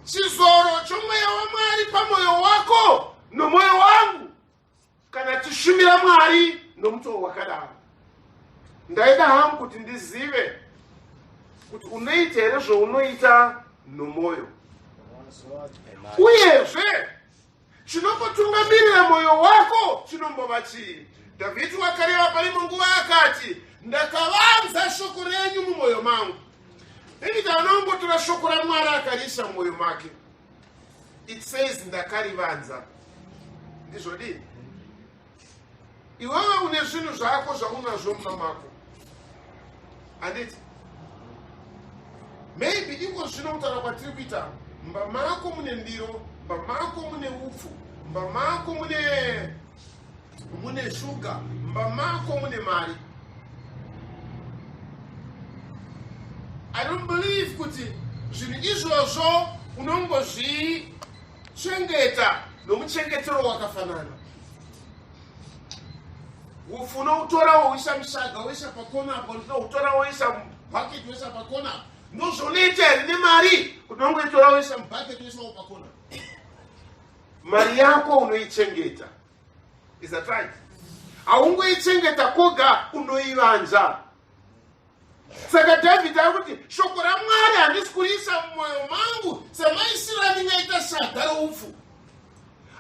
chizoro chomweya waMwari pamoyo wako nomoyo wangu, kana tishumira Mwari nomutowo wakadaro? Ndaida hangu kuti ndizive kuti unoita here zvounoita nomoyo, uyezve chinombotungamirira moyo wako chinombova chii? Dhavhidhi wakareva parimo nguva akati, ndakavanza shoko renyu mumwoyo mangu. Ndikita anongotora shoko raMwari akariisa mumwoyo make. It says ndakarivanza. Ndizvodii? Iwewe une zvinhu zvako zvaunazvo muna mako, handiti? Maybe iko zvino kutaura kwatiri kuita, mumba mako mune ndiro, mumba mako mune upfu, mumba mako mune shuga, mumba mako mune mari. I don't believe kuti zvinhu izvozvo unongozvichengeta nomuchengetero wakafanana. Upfu unoutora woisa musaga woisa pakona apo, unohutora woisa mubhaketi woisa pakona. Ndozvonoita here nemari, unongoitora woisa mubhaketi woisawo pakona. Mari yako unoichengeta. Is that right? Haungoichengeta koga, unoivanza. Saka David akuti shoko raMwari handisi kuriisa mumwoyo mangu samaisiro andingaita sadza roupfu.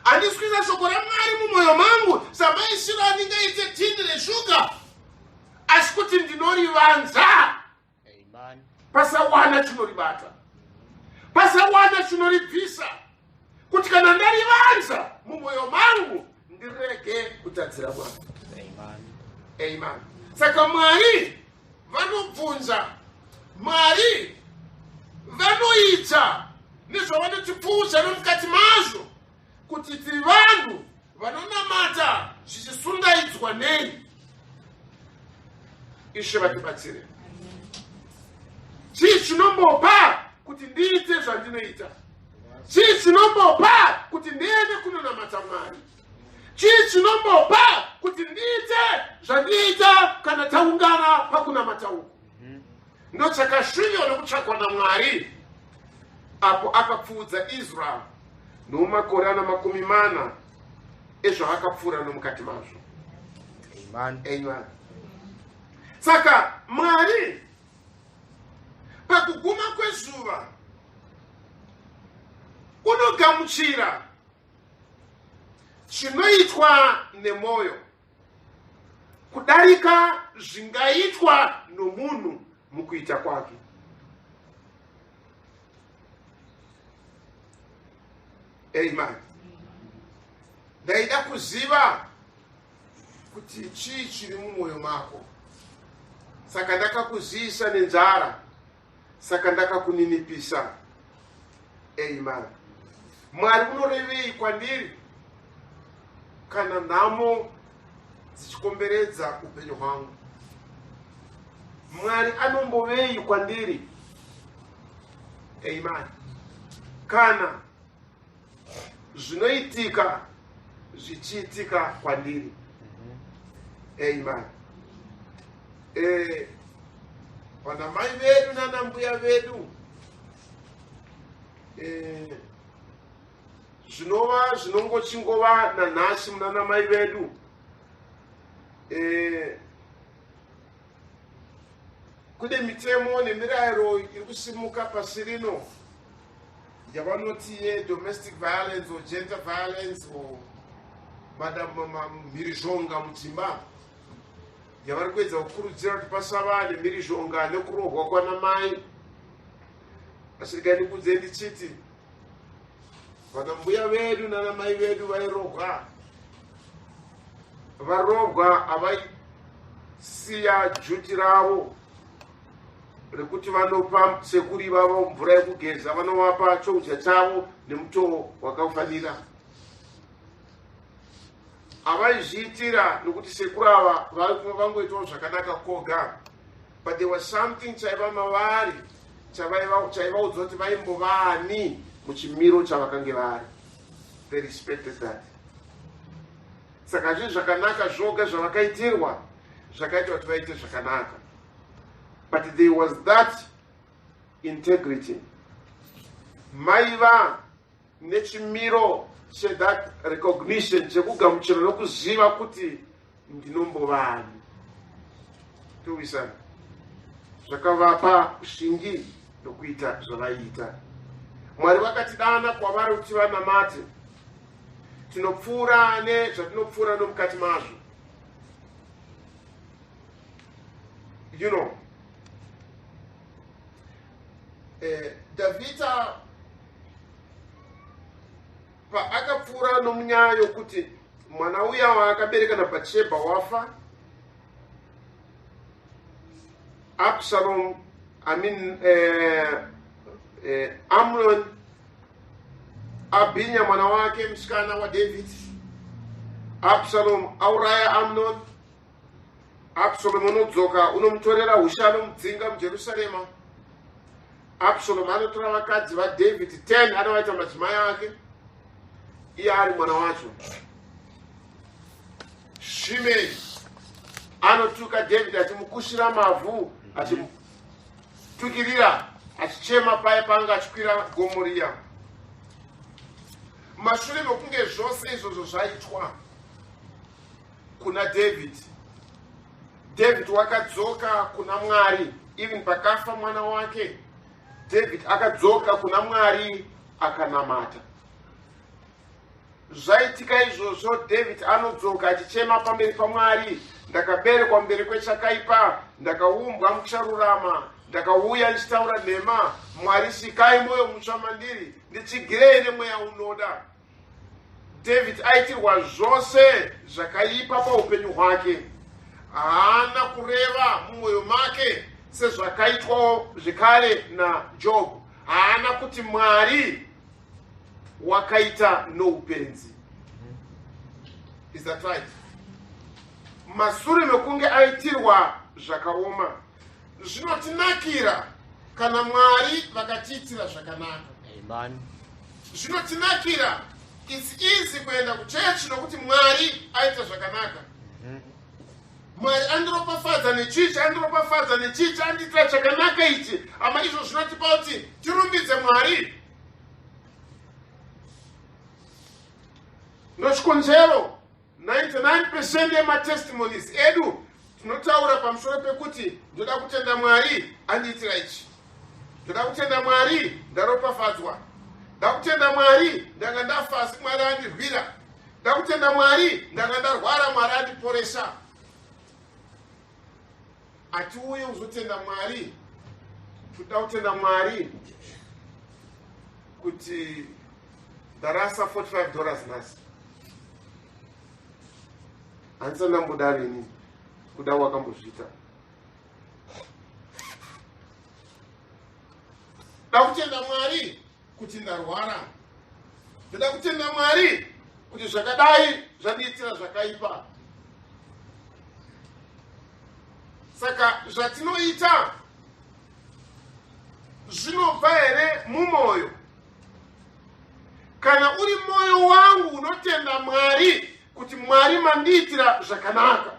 Handisi kuisa shoko raMwari mumwoyo mangu samaisiro andingaite tini reshuga, asi kuti ndinorivanza. Amen. Pasawana chinoribata, pasawana chinoribvisa, kuti kana ndarivanza mumwoyo mangu ndirege kutadzira Mwari. Amen. Amen. Saka Mwari vanobvunza, Mwari vanoita nezvavanotipfuudza nomukati mazvo kuti tiri vanhu vanonamata zvichisundaidzwa nei. Ishe vatibatsire. Chii chinombopa kuti ndiite zvandinoita? Chii chinombopa kuti ndiende kunonamata Mwari? Chii chinombopa kuti ndiite zvandinoita kana taungana pakunamata uku? Ndochakashuviwa nokutsvakwa naMwari apo akapfuudza Israel nomakore ana 40 ezvaakapfuura nomukati mazvo. Amen. Amen. Saka Mwari pakuguma kwezuva unogamuchira chinoitwa nemwoyo kudarika zvingaitwa nomunhu mukuita kwake. Amen. Ndaida kuziva kuti chii chiri mumwoyo mako, saka ndakakuziisa nenzara, saka ndakakuninipisa. Amen. Mwari unorevei kwandiri kana nhamo dzichikomberedza upenyu hwangu? Mwari anombovei kwandiri? Amen. Kana zvinoitika zvichiitika kwandiri? Amen. Vana mai vedu nana mbuya vedu zvinova zvinongochingova nanhasi munana mai vedu, kune mitemo nemirayiro iri kusimuka pasi rino yavanoti domestic violence or gender violence or mhirizhonga mudzimba, yavari kuedza kukurudzira kuti pasava nemhirizhonga nekurohwa kwana mai. Asi regai ndikudze ndichiti vana mbuya vedu nana mai vedu vairohwa, varohwa havaisiya juti ravo rekuti vanopa sekuri vavo mvura yekugeza, vanovapa chokudya chavo nemutoo wakafanira. Havaizviitira nokuti sekuru ava vangoitawo zvakanaka koga, but there was something chaiva mavari chaivaudzwa kuti vaimbovani muchimiro chavakange vari. They respected that. Saka zvinhu zvakanaka zvoga zvavakaitirwa zvakaita kuti vaite zvakanaka, but there was that integrity. Maiva nechimiro that recognition chekugamuchira nokuziva kuti ndinombovani. Towisana zvakavapa ushingi nokuita zvavaiita. Mwari vakatidana kwavari kuti vanamate, tinopfuura nezvatinopfuura nomukati mazvo. You know, Davhida paakapfuura nomunyaya yokuti mwana uya waakabereka naBhatshebha wafa, Absalom, Amnon abhinya mwana wake musikana waDavid. Absalom auraya Amnon. Absalom unodzoka unomutorera Hushai anomudzinga muJerusarema. Absalom anotora vakadzi vaDavid 10 anovaita madzimai ake, iye ari mwana wacho. Shimei anotuka David achimukushira mavhu, achimutukirira, achichema paye panga achikwira gomo riya. Mashure mekunge zvose izvozvo zvaitwa kuna David wakadzoka kuna Mwari. Even pakafa mwana wake, David akadzoka kuna Mwari akanamata. Zvaitika izvozvo, David anodzoka achichema pamberi paMwari, ndakaberekwa mberi kwechakaipa, ndakaumbwa mucharurama, ndakauya ndichitaura nhema. Mwari, sikai mwoyo mutsva mandiri, ndichigirei nemweya unoda. David aitirwa zvose zvakaipa paupenyu hwake. Haana kureva mumwoyo make sezvakaitwawo zvekare naJob. Haana kuti Mwari wakaita noupenzi. Is that right? Mashure mekunge aitirwa zvakaoma, zvinotinakira kana Mwari vakatiitira zvakanaka. Amen. Zvinotinakira. It's easy kuenda kuchechi nokuti Mwari aita zvakanaka. Mwari andiropafadza nechichi, andiropafadza nechichi, andiitira chakanaka ichi. Ama izvo zvinotipa kuti tirumbidze Mwari. Nochikonzero 99% yematestimonies edu tinotaura pamusoro pekuti ndoda kutenda Mwari andiitira ichi, ndoda kutenda Mwari ndaropafadzwa, ndoda kutenda Mwari ndanga ndafasi Mwari andirwira, ndoda kutenda Mwari ndanga ndarwara Mwari andiporesa. Atiuye uzotenda Mwari, toda kutenda Mwari kuti darasa $45 nasi. Ansana mudarini kuda wakambozvita. Ndoda kutenda Mwari kuti ndarwara, ndoda kutenda Mwari kuti zvakadai zvandiitira zvakaipa. Saka zvatinoita zvinobva here mumwoyo? Kana uri moyo wangu unotenda Mwari kuti Mwari mandiitira zvakanaka,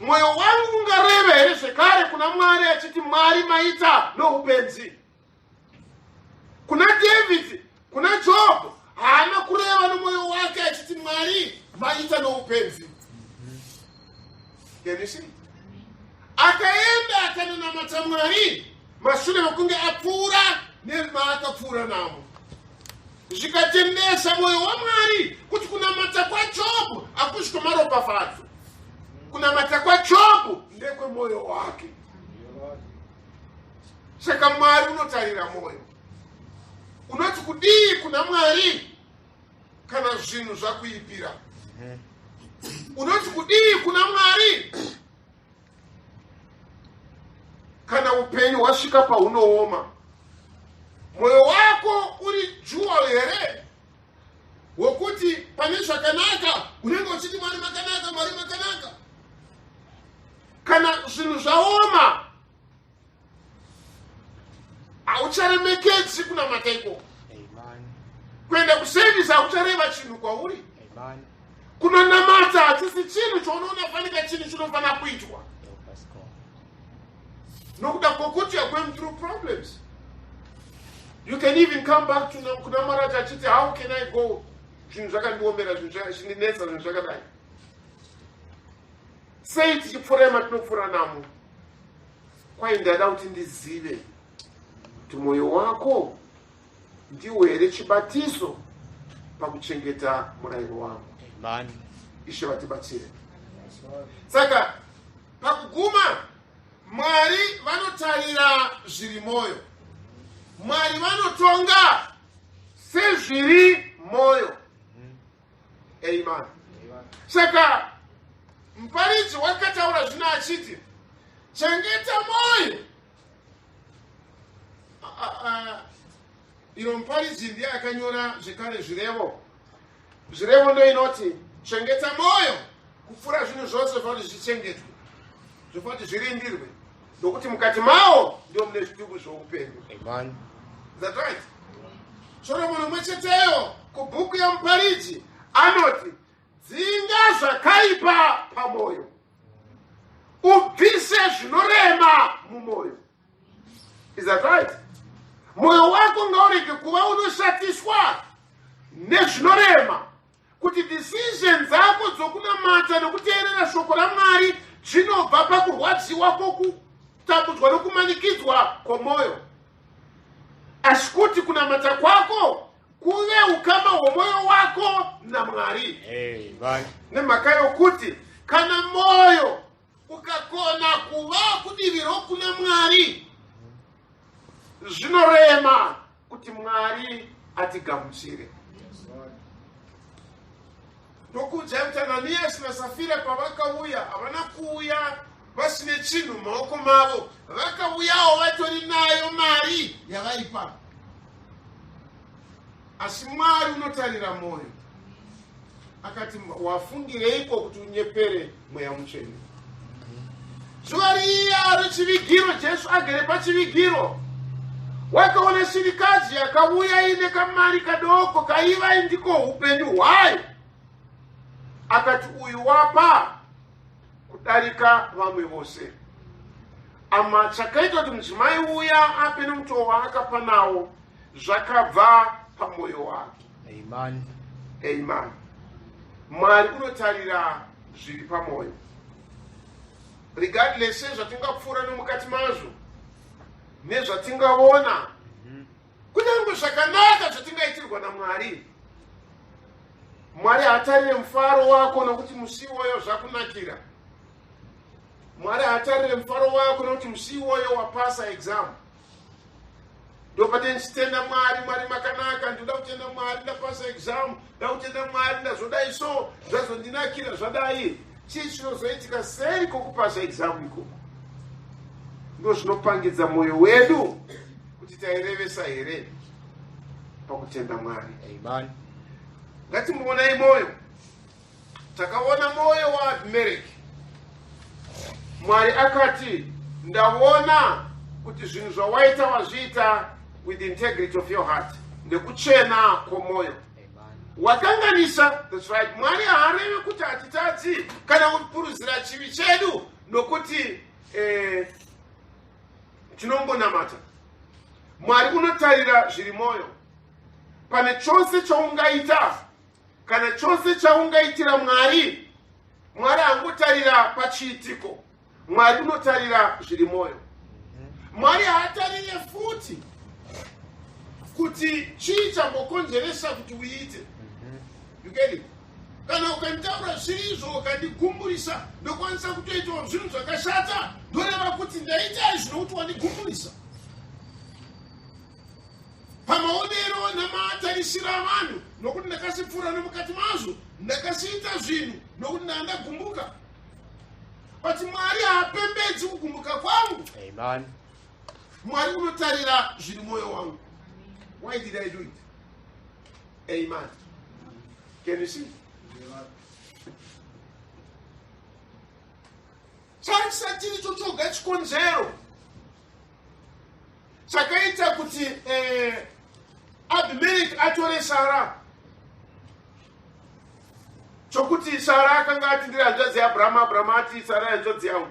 moyo wangu ungareva here zvekare kuna Mwari achiti Mwari maita noupenzi? Kuna David, kuna Job, haana kureva nomwoyo wake achiti Mwari maita noupenzi. Can you see? Akaenda akanamata Mwari, mashure mekunge apfuura nemaakapfuura namo. Zvikatendesa moyo waMwari kuti kunamata kwaJob hakusvika maropafadzo. Kunamata kwaJob ndekwe moyo wake. Saka Mwari unotarira moyo. Unoti kudii kuna Mwari kana zvinhu zvakuipira? Unoti kudii kuna Mwari kana upenyu hwasvika paunooma? Moyo wako uri juwa here wokuti pane zvakanaka unenge uchiti Mwari makanaka, Mwari makanaka? Kana zvinhu zvaoma haucharemekedzi kunamata ikoko. Kuenda kuservice hauchareva chinhu kwauri. Kunonamata hatisi chinhu chaunofanika, chinhu chinofanira kuitwa. Nokuda kwokuti you are going through problems. You can even come back to kuna Mwari achiti, how can I go? Zvinhu zvakandiomera, zvinhu zvindinetsa, zvinhu zvakadai. Sei tichipfuura matinopfuura namo? Kwai ndada kuti ndizive kuti moyo wako ndiwo here chibatiso pakuchengeta murayiro wangu. Amen. Ishe vatibatsire. Saka pakuguma Mwari vanotarira zviri moyo. Mwari vanotonga sezviri moyo. Amen. Saka muparidzi wakataura zvino achiti chengeta moyo. Ino muparidzi ndiye akanyora zvekare zvirevo. Zvirevo ndo inoti chengeta moyo kupfuura zvinhu zvose zvinoti zvichengetwe, zvifoti zvirindirwe. nokuti mukati mawo ndio mune zvitubu zvoupenyu. Amen. Is that right? Solomoni mwecheteyo kubhuku yamuparidzi anoti dzinga zvakaipa pamwoyo, ubvise zvinorema mumwoyo. Is that right? Mwoyo wako ngaurege kuva unoshatiswa nezvinorema, kuti decisions dzako dzokunamata nekuteerera shoko raMwari zvinobva pakurwadziwa kwokutabudzwa nokumanikidzwa kwomwoyo, asi kuti kunamata kwako kuve ukama hwomwoyo wako naMwari. Amen. Nemhaka yokuti kana mwoyo ukakona kuva kudivi rokuna Mwari, zvinorema kuti Mwari atigamuchire. Ndokuudza kuti Ananiasi naSafira pavakauya havana kuuya vasine chinhu mumaoko mavo, vakauyawo vatori nayo mari yavaipa. Asi Mwari unotarira mwoyo. Akati wafungireiko kuti unyepere mweya mutsvene? Zuva riya rechivigiro, Jesu agere pachivigiro, wakaona shirikadzi yakauya ine kamari kadoko kaiva indiko upenyu hwayo. Akati uyu wapa kudarika vamwe vose. Ama chakaita kuti mudzimai uya ape nomutoo waakapa nawo zvakabva pamwoyo wake. Amen. Amen. Mwari unotarira zviri pamwoyo. Regardless zvatingapfuura nomukati mazvo nezvatingaona, kunyange zvakanaka zvatingaitirwa naMwari, Mwari haatarire mufaro wako nokuti musi iwoyo zvakunakira. Mwari haatarire mufaro wako nokuti musi iwoyo wapasa exam. Ndopate ndichitenda Mwari, Mwari makanaka, ndoda kutenda Mwari, ndapasa exam, ndoda kutenda Mwari, ndazodai so, zvazondinakira zvadai. Chii chinozoitika seri kwokupasa exam ikoko? Ndo zvinopangidza mwoyo wedu kuti tairevesa here pakutenda Mwari. Amen. Ngatimbonai mwoyo. Takaona mwoyo waAbhimereki. Mwari akati, ndaona kuti zvinhu zvawaita wazviita with the integrity of your heart, ndekuchena kwomwoyo. Wakanganisa. That's right. Mwari haareve kuti hatitadzi kana kupuruzira chivi chedu nokuti tinongonamata. Mwari unotarira zviri mwoyo. Pane chose chaungaita kana chose chaungaitira Mwari, Mwari hangotarira pachiitiko. Mwari unotarira zviri mwoyo. Mwari haatarire futi kuti chii chambokonzeresa kuti uite. You get it? Kana ukanitaura zviri izvo ukandigumburisa, ndokwanisa kutoitawo zvinhu zvakashata, ndoreva kuti ndaita izvi nokuti wandigumburisa. Pamaonero namatarisira vanhu nokuti ndakasipfuura nomukati mazvo, ndakasiita zvinhu nokuti ndandagumbuka. But Mwari haapembedzi kugumbuka kwangu. Amen. Mwari unotarira zviri mwoyo wangu. Why did I do it? Amen. Can you see? Chakisatiri chochoga chikonzero chakaita kuti Abhimereki atore Sara, chokuti Sara akanga ati ndiri hanzvadzi yaAbhuramu, Abhuramu ati Sara hanzvadzi yangu,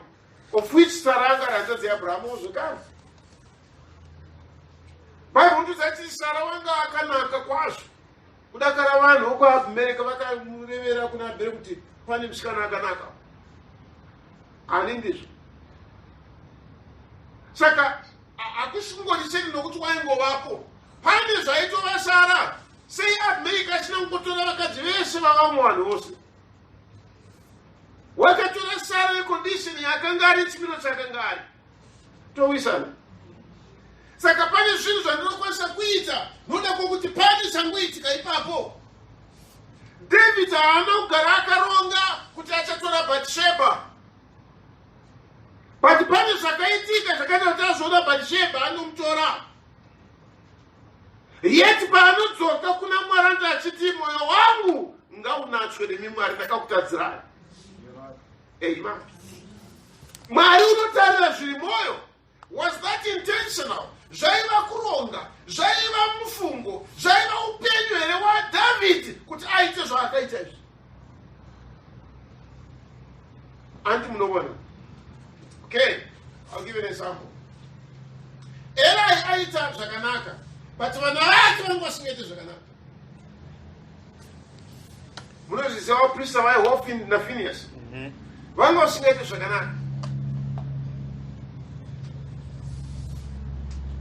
of which Sara anga hanzvadzi yaAbhuramu zvekare. Bhaibheri ndozati Sara wanga akanaka kwazvo. Kudakara vanhu vokwaAbhimereki vakamurevera kuna Abhimereki kuti pane musikana akanaka. Ani ndizvo. Saka hakusingori chete nokuti waingovapo. Pane zvaitova Sara. Sei Abhimereki asina kungotora vakadzi vese vavamwe vanhu vose? Wakatora Sara necondition yakanga ari chimiro chakanga ari. Towisana. Saka pane zvinhu zvandinokwanisa kuita noda kwokuti pane changoitika ipapo. David haana kugara akaronga kuti achatora Bhatishebha. But pane zvakaitika zvakaita kuti azoona Bhatishebha anomutora. Yet paanodzoka kuna Mwari achiti mwoyo wangu ngaunatswe nemi Mwari ndakakutadzirai. Amen. Mwari unotarira zviri moyo. Was that intentional? Zvaiva kuronga, zvaiva mufungo, zvaiva upenyu here waDhavhidhi kuti aite zvaakaita izvi. Anti munobona. Okay, I'll give you an example. Eli aita zvakanaka, but vana vake vangosingaite zvakanaka. Munozviziva vaprista vai Hofni naPhinehas. Vangosingaite zvakanaka.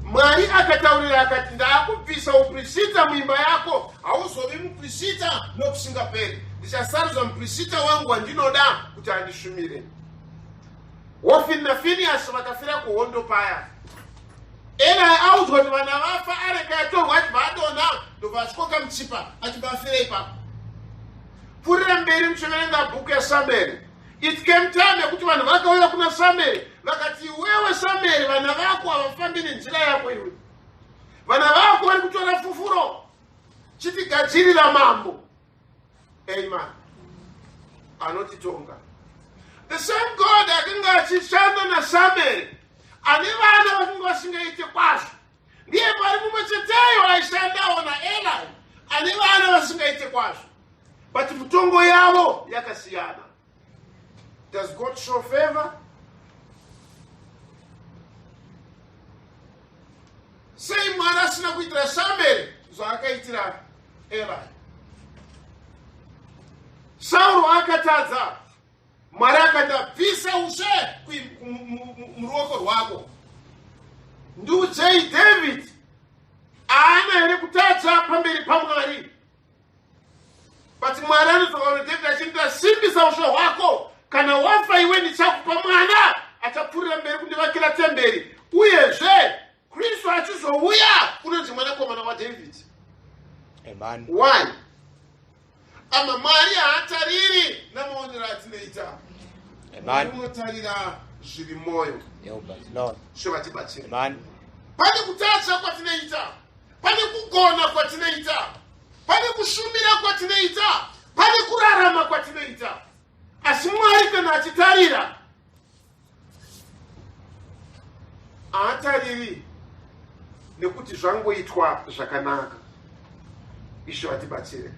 Mwari akataurira akati ndakubvisa uprista muimba yako, hauzovi muprista nokusingaperi. Ndichasarudza muprista wangu wandinoda kuti andishumire. Hofni naPhinehas vakafira kuhondo paya. Eli audzwa kuti vana vafa, areka yatorwa achibva adonha, ndobva achikoka mutsipa achibva afira ipapo. Pfuurira mberi muchiverenga bhuku yaSamueri. It came time yekuti vanhu vakauya kuna Samueri vakati, iwewe Samueri, vana vako havafambi nenzira yako iwe. Vana vako vari kutora fufuro. Chitigadzirira mambo. Amen. Anotitonga. The same God akanga achishanda naSamueri ane vana vakanga vasingaite kwazvo, ndiye pari mumwe cheteyo aishandawo naEli ane vana vasingaite kwazvo, but mutongo yavo yakasiyana. Does God show favor? Sei Mwari asina kuitira Samueri zvaakaitira Eli. Sauro akatadza, Mwari akandabvisa ushe muruoko rwako. Ndiudzei David aana here kutadza pamberi paMwari. But Mwari anodzoka David achiti simbisa ushe hwako, kana wafa iwe ndichakupa mwana achapfuurira mberi kundivakira temberi, uyezve Kristu achizouya kunonzi mwanakomana waDavid. Amen. Why? Ama Mwari haatariri namaonero atinoita. Mwari unotarira zviri moyo. Shobatibatsire. Amen. Pane kutadza kwatinoita, pane kugona kwatinoita, pane kushumira kwatinoita, pane kurarama kwatinoita. Asi Mwari kana achitarira, haatariri nekuti zvangoitwa zvakanaka. Ishe atibatsire.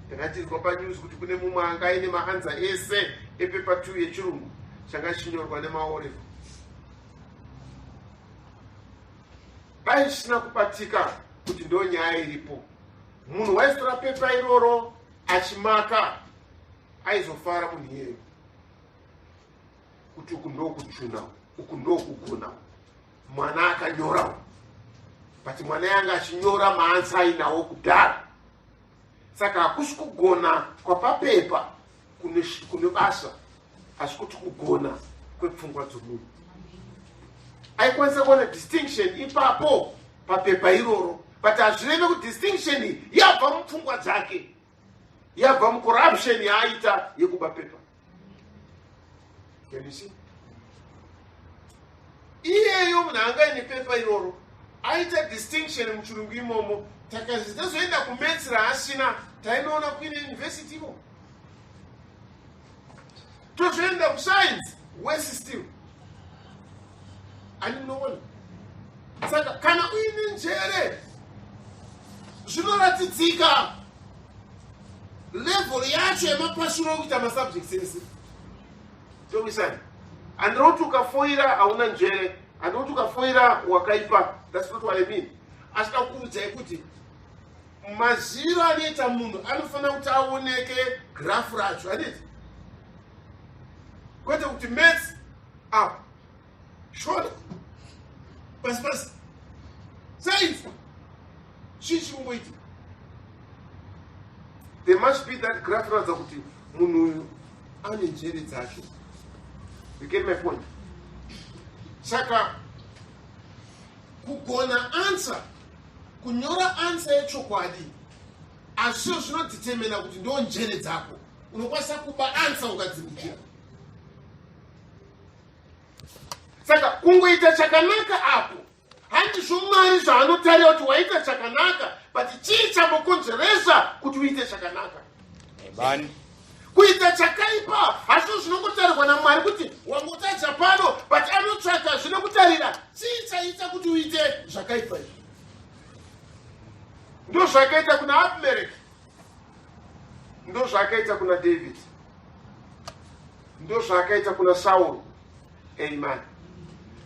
Ndakatizwa panews kuti kune mumwe anga aine maanza ese epepa 2 yechirungu changa chinyorwa nemaOlive. Paisina kubatika kuti ndo nyaya iripo. Munhu waitora pepa iroro achimaka aizofara munhu iyeyo kuti uku ndo kutsvuna, uku ndo kugona. Mwana akanyorawo, but mwana yanga achinyora maanza ainawo kudhara. Saka hakusi kugona kwapapepa kune basa, asi kuti kugona kwepfungwa dzomunhu. Aikwanisa kuona distinction ipapo papepa iroro, but hazvireve kuti distinction iyi yabva mupfungwa dzake, yabva mucorruption yaaita yekuba pepa. Can you see? Iyeyo munhu anga ine pepa iroro aita distinction muchirungu imomo. Takazi tazoenda kumetsira asina, tainoona kuine university imo. Tozoenda kuscience, worse still. Ani munoona. Saka kana uine njere, zvinoratidzika level yacho yemapashuro okuita masubjects ese. Ndomisani. Andinoti ukafoira hauna njere, andinoti ukafoira wakaipa. That's not what I mean. Asi ndakukuudzai kuti maziro anoita munhu anofanira kuti aoneke graph racho, handiti? Kwete kuti maths up, Shona, basi science chii chikungoitika. There must be that graph rather kuti munhu uyu ane njere dzacho. You get my point? Saka kugona answer, kunyora answer yechokwadi, azvo zvinodetermina kuti ndo njere dzako. Unokwanisa kupa answer ukadzimikira. Saka kungoita chakanaka apo, handizvo Mwari zvaanotarira kuti waita chakanaka, but chii chambokonzeresa kuti uite chakanaka. Amen. kuita chakaipa hazvo zvinokutarirwa naMwari kuti wangotadza pano, but anotsvaka zvinokutarira chichaita kuti uite zvakaipa izvi. Ndo zvakaita kuna Abimeleki, ndo zvakaita kuna David, ndo zvakaita kuna Sauro. Amen.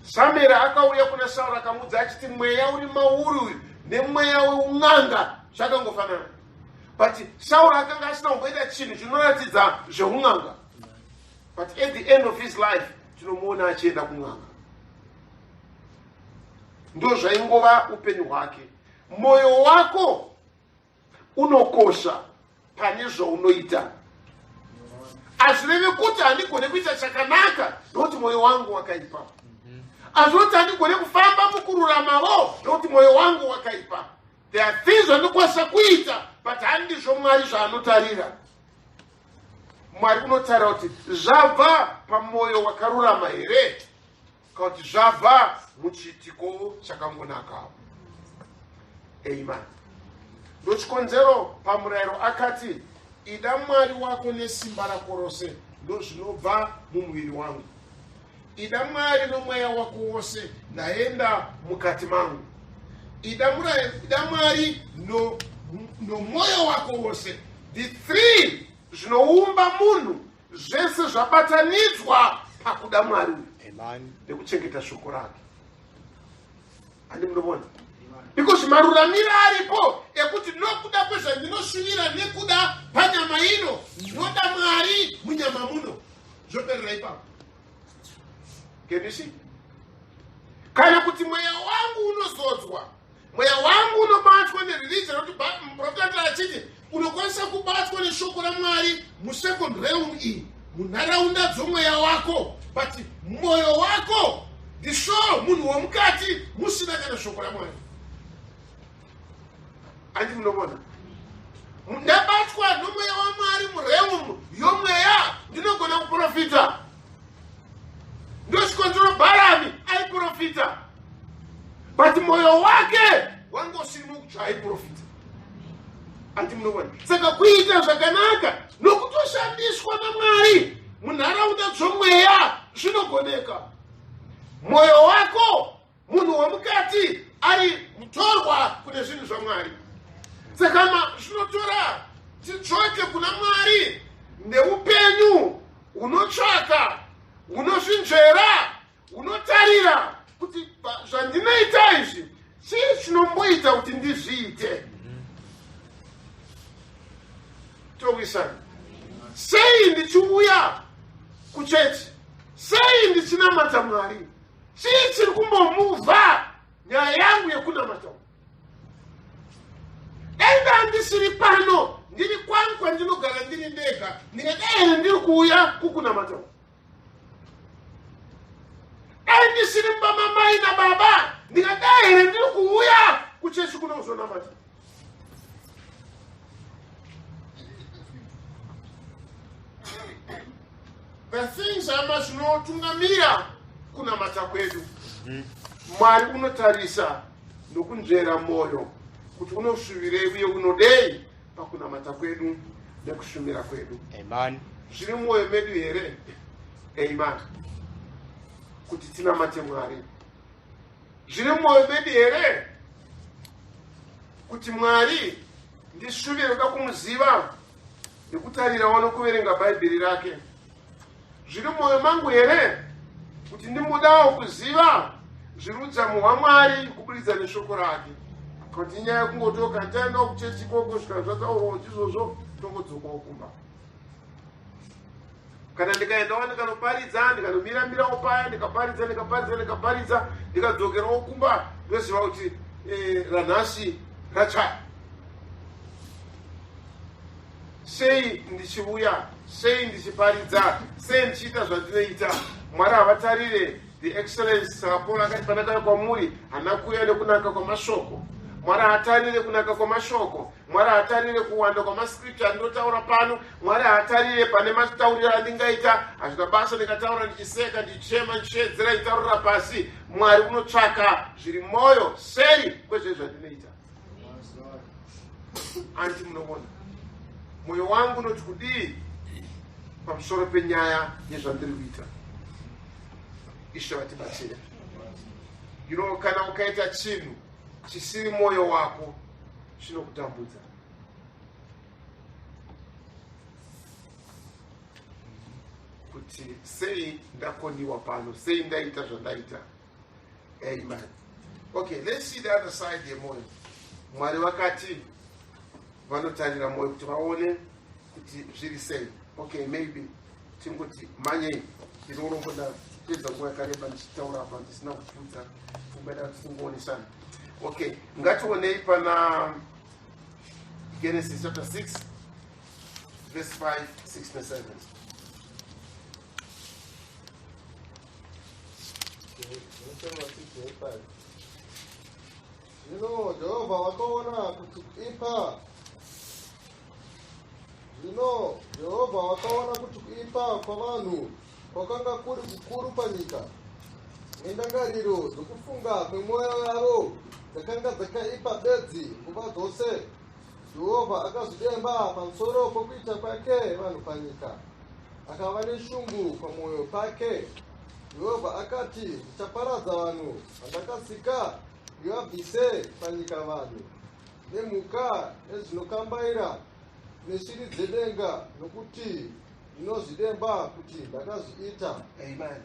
Samuel akauya kuna Sauro akamudza achiti mweya uri mauri uyu nemweya weun'anga zvakangofanana. But Sauro akanga asina kumboita chinhu chinoratidza zveun'anga. But at the end of his life tinomuona achienda kun'anga. Ndo zvaingova upenyu hwake. Moyo wako unokosha pane zvaunoita. Hazvirevi kuti handigone kuita chakanaka nokuti mwoyo wangu wakaipa. Hazvoti handigone kufamba mukururamawo nokuti mwoyo wangu wakaipa. There are things vandokwanisa kuita, but handizvo Mwari zvaanotarira. Mwari unotarira kuti zvabva pamwoyo wakarurama here kana kuti zvabva muchiitiko chakangonaka. Amen. Ndochikonzero pamurayiro akati, ida Mwari wako nesimba rako rose, ndo zvinobva mumuviri wangu. Ida Mwari nomweya wako wose, ndaenda mukati mangu. Ida Mwari nomwoyo wako wose. The three zvinoumba munhu zvese zvabatanidzwa pakuda Mwari. Amen. Nekuchengeta shoko rake. Ani munobona? Because maruramiro aripo ekuti nokuda kwezvandinoshuvira nekuda panyama ino ndinoda Mwari munyama muno. Zvoperera ipapo. Can you see? Kana kuti mweya wangu unozodzwa, mweya wangu unobatwa nereligion, kuti profeta achiti unokwanisa kubatwa neshoko raMwari musecond realm iyi, munharaunda dzomweya wako, but mwoyo wako ndisho munhu womukati musina kana shoko raMwari. Andi munobona? Ndabatwa nomweya waMwari murealm yomweya, ndinogona kuprofita. Ndochikonzero Bharami aiprofita, but mwoyo wake wangosiri mukuti aiprofita. Andi munobona? Saka kuita zvakanaka nokutoshandiswa naMwari munharaunda dzomweya zvinogoneka. Mwoyo wako munhu womukati ari mutorwa kune zvinhu zvaMwari. Saka zvinotora tidzoke kuna Mwari neupenyu unotsvaka, unozvinzvera, unotarira kuti zvandinoita izvi chii chinomboita kuti ndizviite. Towisana. Sei ndichiuya kuchechi? Sei ndichinamata Mwari? Chii chiri kumbomuvha nyaya yangu yekunamata? Enda ndisiri pano, ndiri kwangu kwandinogara ndiri ndega, ndingadai ndiri kuuya kukunamata. Ndisiri pamamai nababa, ndingadai ndiri kuuya kuchechi kunozonamata. The things zvinotungamira kunamata kwedu. Mwari unotarisa nokunzvera moyo kuti unoshuvirei uye unodei pakunamata kwedu nekushumira kwedu. Amen. Zviri mwoyo medu here? Amen. Kuti tinamate Mwari. Zviri mwoyo medu here? Kuti Mwari ndishuvire kuda kumuziva nekutarira nokuverenga Bhaibheri rake. Zviri mwoyo mangu here? Kuti ndimudawo kuziva zvirudzamu hwaMwari kubudikidza neshoko rake. Kuti nyaya yekungotoka ndaenda kuchechi koko svika zvataurwa ndizvozvo tongodzokawo kumba. Kana ndikaendawo ndikanoparidza, ndikanomira paya, ndikaparidza, ndikadzokerawo kumba, ndoziva kuti ranhasi rachaya. Sei ndichiuya, sei ndichiparidza, sei ndichiita zvandinoita, Mwari havatarire the excellence. Saka Paul akati panakauya kwamuri hana kuuya nekunaka kwamashoko. Mwari haatarire kunaka kwamashoko. Mwari haatarire kuwanda kwamascripture andinotaura pano. Mwari haatarire pane matauriro andingaita. Hazvina basa ndikataura ndichiseka, ndichema, ndichiedzera, nditaurira pasi. Mwari unotsvaka zviri mwoyo seri kwezve zvandinoita. Anti munobona? Mwoyo wangu unoti kudii? pamusoro penyaya yezvandiri kuita. Ishe vatibatsire. Kana ukaita chinhu chisiri mwoyo wako chinokutambudza. Kuti sei ndakoniwa pano, sei ndaita zvandaita. Amen. Okay, let's see the other side yemoyo. Mwari vakati vanotarira moyo kuti vaone kuti zviri sei. Okay, maybe tingoti manye ndinorongoda pedza nguva yakareba ndichitaura apa ndisina kupfudza pfungwa dati tingoonesana. Okay, ngationei pana Genesis chapter 6 verse 5, 6 and 7. Zvino Jehovha wakaona kuti kuipa kwavanhu kwakanga kuri kukuru panyika, nendangariro dzokufunga kwemwoyo yavo dzakanga dzakaipa bedzi nguva dzose. Jehovha akazvidemba pamusoro pokuita kwake vanhu panyika, akava neshungu pamwoyo pake. Jehovha akati, ndichaparadza vanhu vandakasika ndivabvise panyika, vanhu nemhuka nezvinokambaira neshiri dzedenga, nokuti ndinozvidemba kuti ndakazviita. Amen.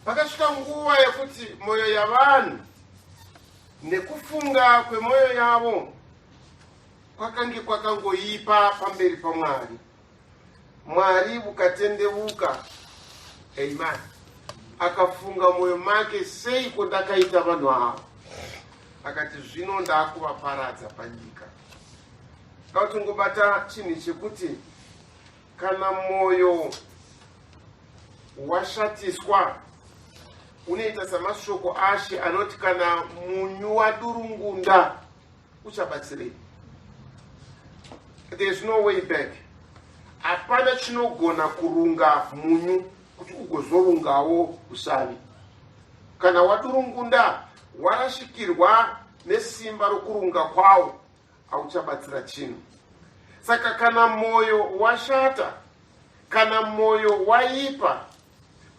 Pakasvika nguva yekuti mwoyo yavanhu nekufunga kwemwoyo yavo kwakange kwakangoipa pamberi paMwari. Mwari ukatendeuka. Amen. Akafunga mwoyo make, sei ndakaita vanhu ava. Akati zvino ndakuvaparadza panyika. Ngautongobata chinhu chekuti kana mwoyo washatiswa unoita samashoko ashe anoti kana munyu wadurungunda uchabatsirei. There is no way back. Hapana chinogona kurunga munyu kuti ugozorungawo usavi. Kana wadurungunda warashikirwa nesimba rokurunga kwawo hauchabatsira chinhu. Saka kana mwoyo washata, kana mwoyo waipa,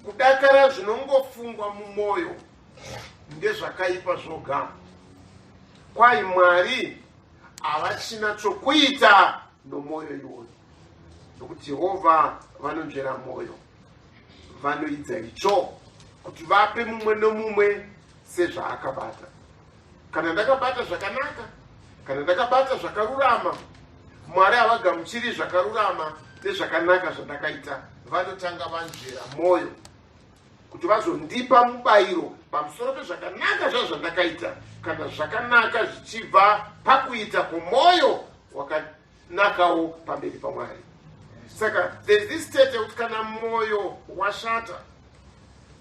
kudakara zvinongofungwa mumwoyo ndezvakaipa zvoga. Kwai Mwari havachina chokuita nomwoyo iwoyo. Nokuti Jehovha vanonzvera mwoyo, vanoidza icho kuti vape mumwe nomumwe sezvaakabata. Kana ndakabata zvakanaka, kana ndakabata zvakarurama, Mwari havagamuchiri zvakarurama nezvakanaka zvandakaita. Vanotanga vanzvera mwoyo kuti vazondipa mubayiro pamusoro pezvakanaka zvandakaita, kana zvakanaka zvichibva pakuita kwomwoyo wakanakawo pamberi paMwari. Saka there is this state yekuti kana mwoyo washata,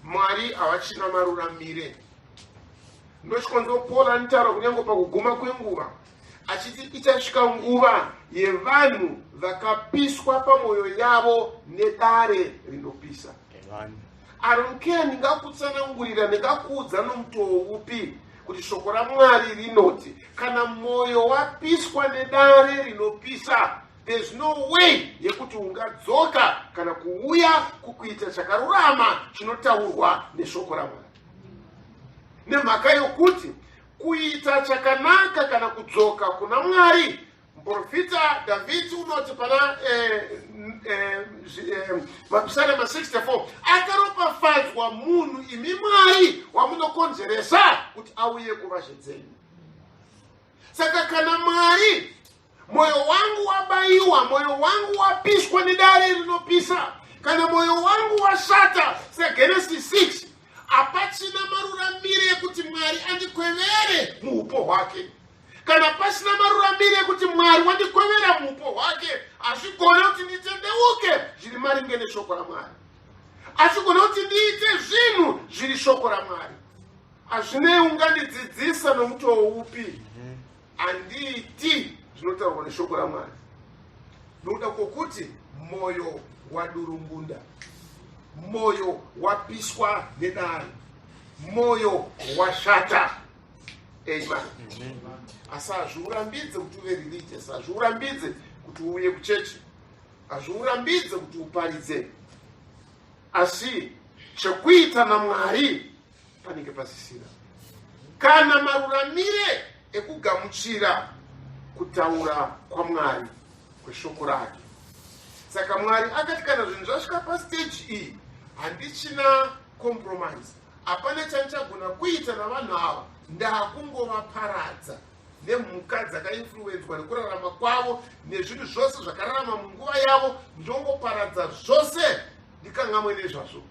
Mwari havachina maruramire. Ndochikonzo Paul anotaura kunyange pakuguma kwenguva achiti ichasvika nguva yevanhu vakapiswa pamwoyo yavo nedare rinopisa. I don't care ndingakutsanangurira ndingakuudza nomutoo upi kuti shoko raMwari rinoti kana mwoyo wapiswa nedare rinopisa, there's no way yekuti ungadzoka kana kuuya kukuita chakarurama chinotaurwa neshoko raMwari. Nemhaka yokuti kuita chakanaka kana kudzoka kuna Mwari, muprofita David unoti pana mapsalm 64, akaropafadzwa munhu imi Mwari wamunokonzeresa kuti auye kuvazvedzenyu. Saka kana Mwari moyo wangu wabayiwa, moyo wangu wapiswa nedare rinopisa, kana moyo wangu washata seGenesis 6, hapachina maruramire ekuti Mwari andikwevere muupo hwake. Kana pasina maruramire ekuti Mwari wandikwevera muupo hwake, hazvigona kuti nditendeuke zviri maringe neshoko raMwari. Hazvigona kuti ndiite zvinhu zviri shoko raMwari. Hazvinei ungandidzidzisa nomutoo upi, handiiti zvinotaurwa neshoko raMwari. Nokuda kwokuti moyo wadurungunda, moyo wapiswa nedare, moyo washata. Amen. Asi hazviurambidze kuti uve religious, hazviurambidze kuti uuye kuchechi. azviurambidze kuti uparidze, asi chekuita naMwari panenge pasisira, kana maruramire ekugamuchira kutaura kwaMwari kweshoko rake. Saka Mwari akati kana zvinhu zvasvika pastage iyi handichina compromise, hapana chandichagona kuita navanhu ava, ndakungovaparadza nemhuka dzakainfluenzwa nekurarama kwavo nezvinhu zvose zvakararama munguva yavo, ndongoparadza zvose ndikangamwe nezvazvo.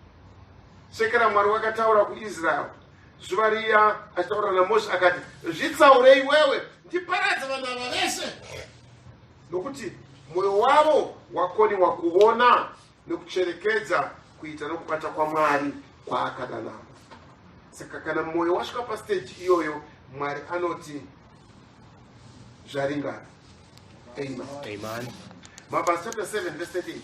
Sekera Mwari wakataura kuIsraeri zuva riya achitaura naMozisi akati, zvitsaurei wewe ndiparadze vanhu ava vese, nokuti mwoyo wavo wakoniwa kuona nekucherekedza kuita nokubata kwaMwari kwaakada navo. Saka kana mwoyo wasvika pastage iyoyo, Mwari anoti zvaringana. Amen. Amen. Mabasa chapter 7 verse 38.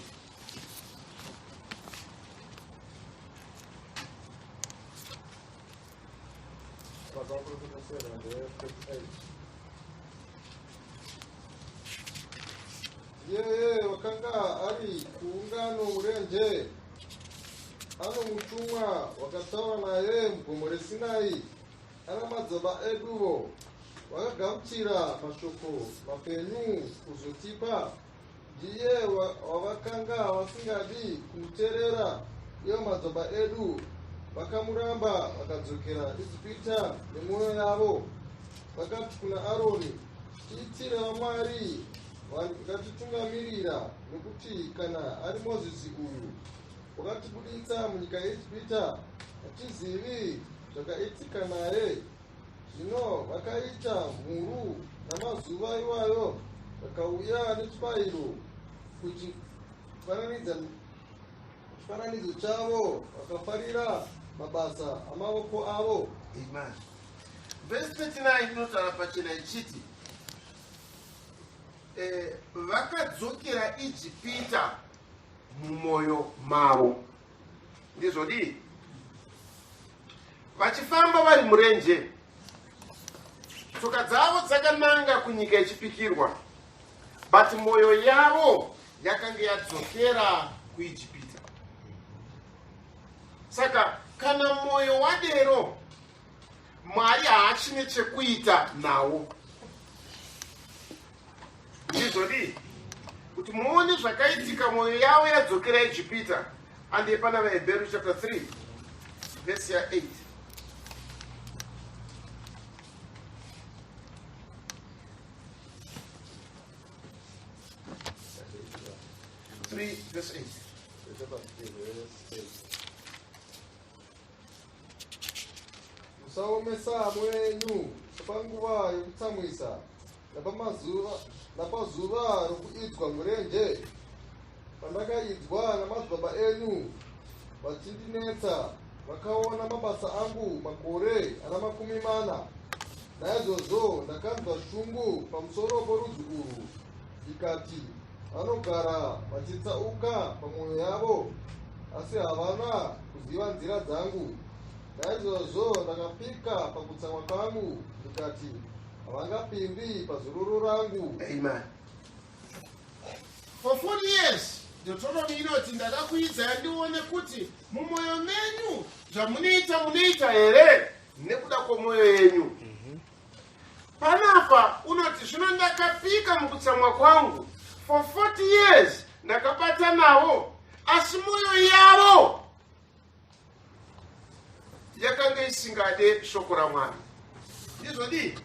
Yeye wakanga ari kuungano murenje, ano mutumwa wakataura naye mugomo reSinai, ana madzibaba eduvo vakagamuchira mashoko mapenyu kuzotipa. Ndiye wavakanga vasingadi kumuteerera, iyo madzibaba edu vakamuramba vakadzokera Ijipita nemwoyo yavo. Vakati kuna Aroni, tiitire vaMwari vakatitungamirira, nokuti kana ari Mozisi uyu wakatibuditsa munyika yeIjipita, hatizivi zvakaitika naye. Zvino vakaita mhuru namazuva iwayo, vakauya nechibayiro kuchifananidzo chavo, vakafarira mabasa amavoko avo. Amen. Verse 39 inotaura pachena ichiti, vakadzokera Ijipita mumwoyo mavo. Ndizvodi vachifamba vari murenje, tsoka dzavo dzakananga kunyika ichipikirwa, but mwoyo yavo yakanga yadzokera kuIjipita. Saka kana mwoyo wadero, Mwari haachine chekuita nawo. Ndizvodi kuti muone zvakaitika mwoyo yavo yadzokera Ijipita. Ande pana vaHebheru chapter 3 verse 8. 3 verse 8. Musaomesa mwenyu panguva yokutsamwisa napazuva rokuidzwa murenje, pandakaidzwa namadzibaba enyu vachindinetsa, vakaona mabasa angu makore ana 40. Naizvozvo ndakanzwa shungu pamusoro porudzi urwu, ndikati, vanogara vachitsauka pamwoyo yavo, asi havana kuziva nzira dzangu. Naizvozvo ndakapika pakutsamwa kwangu, ndikati, havangapindi pazororo rangu. Amen. For 40 years, Deuteronomy inoti ndakakuidzai ndione kuti mumwoyo menyu zvamunoita here nekuda kwomwoyo yenyu. Panapa unoti zvino ndakapika mukutsamwa kwangu, for 40 years ndakabata navo, asi mwoyo yavo yakanga isingade shoko raMwari. Ndizvodi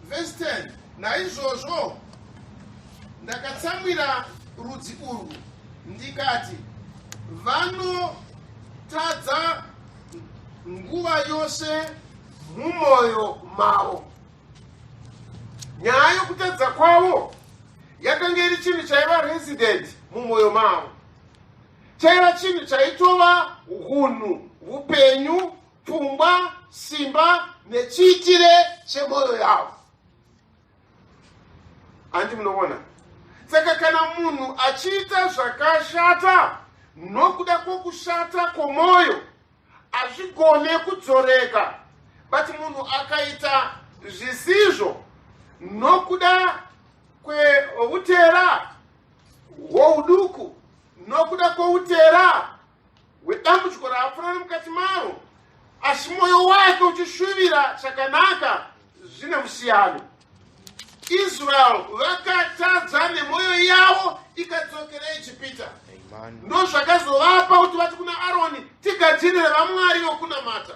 verse 10, naizvozvo ndakatsamwira rudzi urwu ndikati, vanotadza nguva yose mumwoyo mavo. Nyaya yokutadza kwavo yakanga iri chinhu chaiva resident mumwoyo mavo, chaiva chinhu chaitova hunhu, upenyu, pfungwa, simba nechiitire chemwoyo yavo. Handi munoona? Saka kana munhu achiita zvakashata nokuda kwokushata kwomwoyo, hazvigone kudzoreka. But munhu akaita zvisizvo nokuda nokuda kweutera hwouduku nokuda kweutera hwedambudziko raapfuurana mukati maro, asi mwoyo wake uchishuvira chakanaka, zvine musiyano. Israel vakatadza nemwoyo yavo ikadzokera ichipita. Ndozvakazovapa kuti vati kuna Aroni, tigadzirire vamwari vokunamata.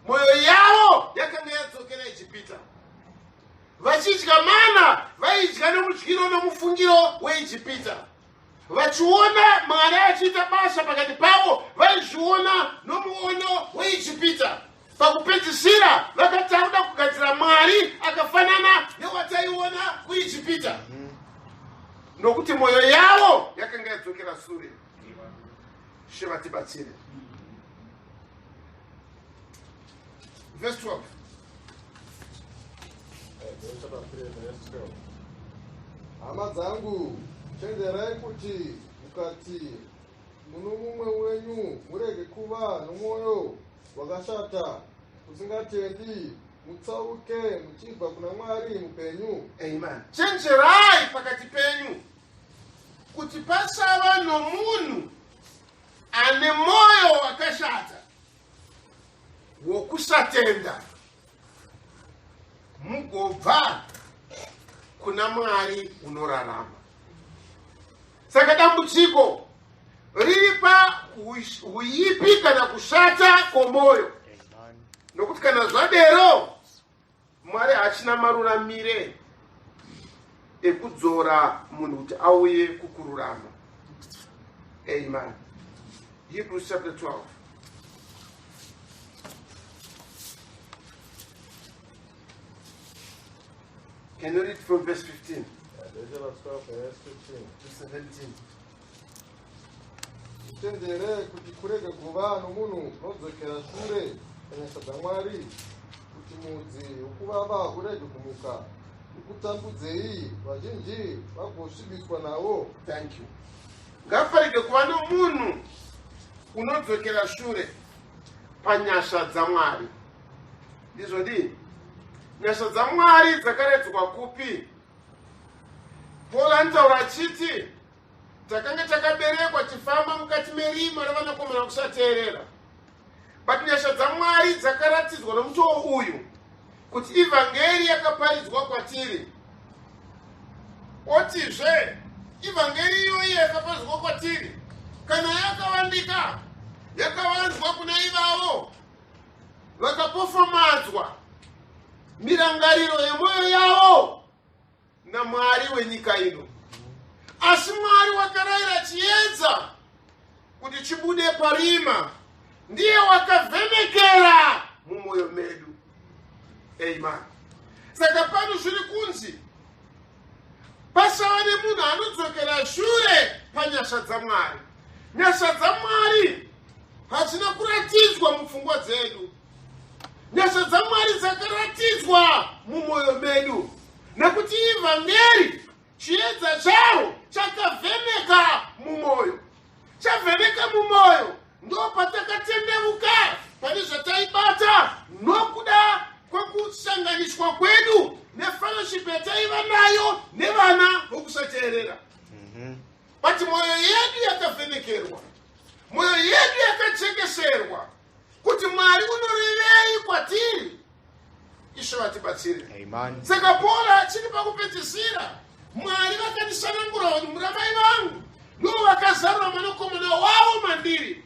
Mwoyo yavo yakanga yadzokera ichipita. Vachidya mana vaidya nomudyiro nomufungiro weIjipita. Vachiona Mwari achiita basa pakati pavo, vaizviona nomuono weIjipita. Pakupedzisira vakatauda kugadzira Mwari akafanana newataiona kuIjipita. Nokuti mwoyo yavo yakanga yadzokera shure. Shiva tibatsire. Verse 12. Hama dzangu, chenjerai kuti mukati muno mumwe wenyu murege kuva nomwoyo wakashata usingatendi, mutsauke muchibva kuna Mwari mupenyu. Amen. Chenjerai pakati penyu kuti pasava nomunhu ane moyo wakashata wokusatenda, mugobva kuna Mwari unorarama. Saka dambudziko riri pauipi kana kushata kwomoyo, nokuti kana zvadero Mwari hachina maruramire ekudzora munhu kuti auye kukururama. Amen. Hebrews chapter 12. Can you read from verse 15 to 17? Chenjere kuti kurege kuva nomunhu nodzokera shure panyasha dzaMwari, kuti mudzi wokuvava urege kumuka ukutambudzei vazhinji vagosvibiswa nawo. Thank you. Ngaparege kuva nomunhu unodzokera shure panyasha dzaMwari. Ndizvodi nyasha dzaMwari dzakaredzwa kupi? Paul anotaura achiti takanga takaberekwa tifamba mukati merima ravanakomana kusateerera. But nyasha dzaMwari dzakaratidzwa nomutoo uyu kuti ivhangeri yakaparidzwa kwatiri. Otizve ivhangeri iyoyi yakaparidzwa kwatiri kana yakawandika, yakavanzwa kuna ivavo vakapofomadzwa mirangariro yemwoyo yavo naMwari wenyika ino. Asi Mwari wakarayira chiedza kuti chibude parima, ndiye wakavhenekera mumwoyo medu. Amen. Saka pano zviri kunzi pasava nemunhu anodzokera shure panyasha dzaMwari. Nyasha dzaMwari hadzina kuratidzwa mupfungwa dzedu. Nyasha dzaMwari dzakaratidzwa mumwoyo medu, nekuti ivhangeri chiedza charo chakavheneka mumwoyo. Chavheneka mumwoyo ndo patakatendeuka pane zvataibata nokuda kwekusanganiswa kwedu nefellowship yataiva nayo nevana vokusateerera. But mwoyo yedu yakavhenekerwa, mwoyo yedu yakatsengeserwa kuti Mwari unorevei kwatiri. Ishe vatibatsire. Amen. Saka Paul achiri pakupedzisira, Mwari vakatisanangura kuti muramai vangu ndivo vakazarura mwanakomana wavo mandiri.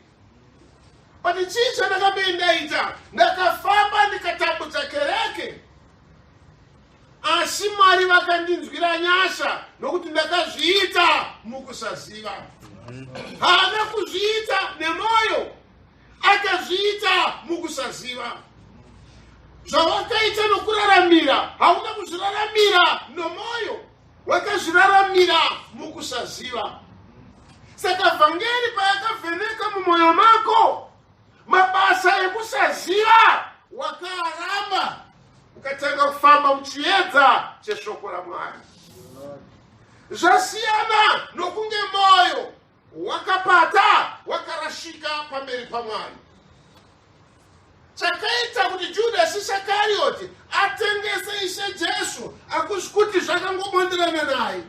But chii chandakabe ndaita? Ndakafamba ndikatambudza kereke, asi Mwari vakandinzwira nyasha nokuti ndakazviita mukusaziva. Haana kuzviita nemwoyo, akazviita mukusaziva. Zvawakaita nokuraramira hauna kuzviraramira nomwoyo, wakazviraramira mukusaziva. Saka vhangeri payakavheneka mumwoyo mako, mabasa ekusaziva wakaramba, ukatanga kufamba muchiedza cheshoko raMwari. Zvasiyana nokunge moyo wakapata wakarashika pamberi paMwari. Chakaita kuti Judasi Iskarioti atengese Ishe Jesu akusikuti zvakangomonderana naye.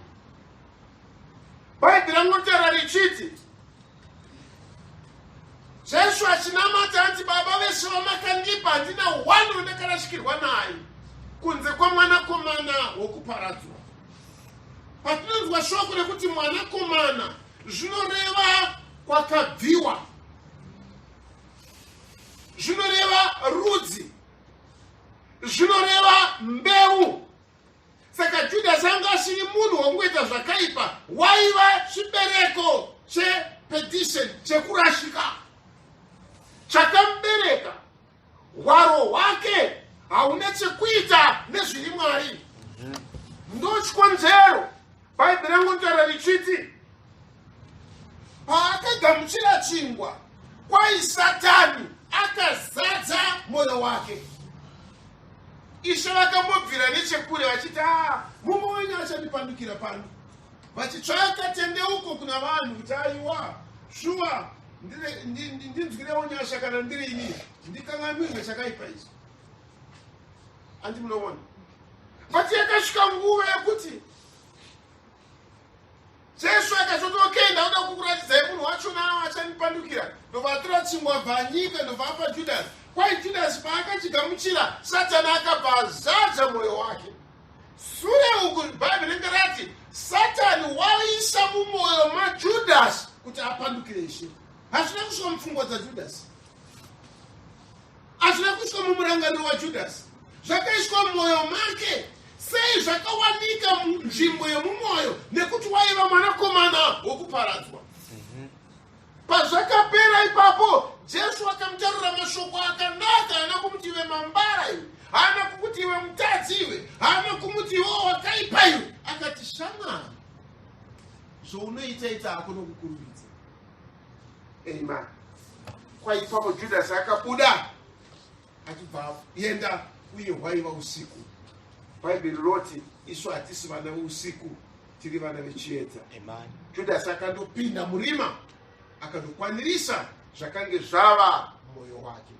Bhaibheri rinotaura richiti Jesu achinamata anti baba vese vamakandipa handina wani wandakarashikirwa naye kunze kwamwanakomana wokuparadzwa. Patinonzwa shoko rekuti mwanakomana zvinoreva kwakabviwa, zvinoreva rudzi, zvinoreva mbeu. Saka Judasi anga asiri munhu wongoita zvakaipa, waiva chibereko chepedisheni, chekurashika chakamubereka. Hwaro hwake hauna chekuita nezviri Mwari. Ndochikonzero Bhaibheri rinotaura richiti paakagamuchira chingwa kwai Satani akazadza mwoyo wake. Ishe vakambobvira nechekure vachiti mumwe wenyu achandipandukira pano, vachitsvaka tendeuko kuna vanhu kuti aiwa shuwa ndinzwirewo nyasha kana ndiri ini ndikangamirwe chakaipa ichi. Andi munoona pati yakasvika nguva yekuti Jesu akazoti okay, ndauda kukuratidzai munhu wachona achandipandukira. Ndovatora chingwa bvanyika ndovapa Judasi. Kwai Judasi paakachigamuchira Satani akabvazadza mwoyo wake. Sure uku Bhaibheri rinenge rati Satani waisa mumwoyo maJudasi kuti apandukire Ishe. Hazvina kusvika mupfungwa dzaJudasi, hazvina kusvika mumurangariro waJudasi, zvakaiswa mumwoyo make. Sei zvakawanika munzvimbo yemumwoyo? Nekuti waiva mwanakomana wokuparadzwa. Pazvakapera ipapo Jesu akamutaurira mashoko akanaka. Haana kumuti iwe mambara iwe, haana kumuti iwe mutadzi iwe, haana kumuti iwe wakaipa iwe. Akati shamwari, zvounoita hakuna kukurumidza. Amen. Kwa ipapo Judasi akabuda achibva yenda, uye hwaiva usiku. Bhaibheri roti isu hatisi vana veusiku, tiri vana vechiedza. Judasi akandopinda murima akandokwanirisa zvakange zvava mwoyo wake.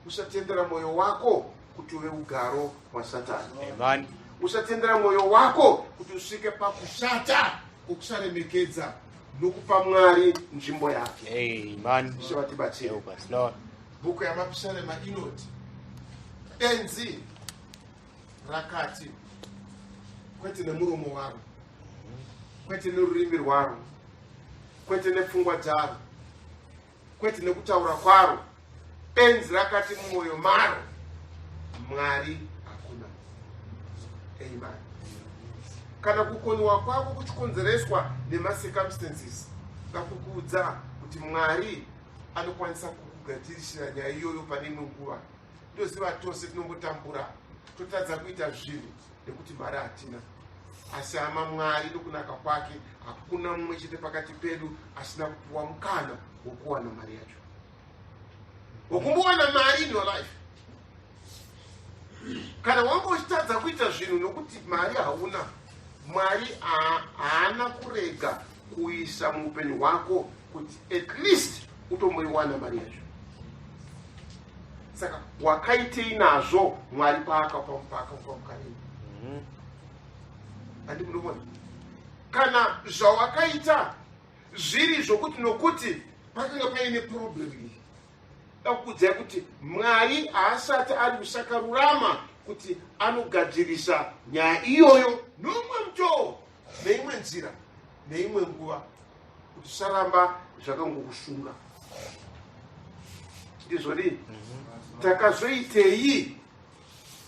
Usatendera mwoyo wako kuti uve ugaro hwaSatani. Usatendera mwoyo wako kuti usvike pakushata kokusaremekedza nokupa Mwari nzvimbo yake. Ishe vatibatsire. Bhuku yamapisarema inoti benzi rakati kwete nemuromo waro, kwete nerurimi rwaro, kwete nepfungwa dzaro, kwete nekutaura kwaro. Benzi rakati mumwoyo maro, Mwari hakuna. Amen. Kana kukoniwa kwako kuchikonzereswa nemacircumstances, ngakukuudza kuti Mwari anokwanisa kukugadzirishira nyaya iyoyo pane imwe nguva. Ndoziva tose tinongotambura, totadza kuita zvinhu nekuti mari hatina. Asi ama Mwari nokunaka kwake hakuna mumwe chete pakati pedu asina kupuwa mukana wokuwana mari yacho, wokumbowana mari in your life. Kana wanga uchitadza kuita zvinhu nokuti mari hauna, Mwari haana kurega kuisa muupenyu hwako kuti at least utomboiwana mari yacho. Saka wakaitei nazvo Mwari paakapa mukarimo. Handi munoona, kana zvawakaita zviri zvokuti nokuti pakanga paine problem iyi, dakukudzai kuti Mwari haasati ari kusakarurama kuti anogadzirisa nyaya iyoyo nomwe mutoo, neimwe nzira, neimwe nguva, kuti usaramba zvakangokushunga. Ndizvodi takazoitei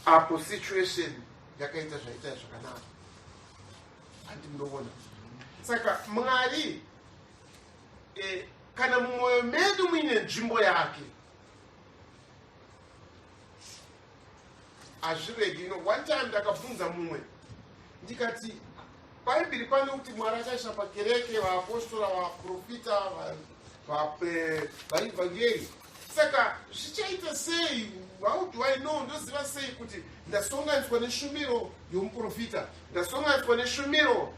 apo situation yakaita zvaita zvakanaka. Handi munoona, saka Mwari kana mumwoyo medu muine nzvimbo yake, hazviregi. One time ndakabvunza mumwe ndikati Bhaibheri pane kuti Mwari akaisa pakereke vaapostora, vaprofita, vaevhangeri. Saka zvichaita sei? How do I know? Ndoziva sei kuti ndasonganiswa neshumiro yomuprofita, ndasonganiswa neshumiro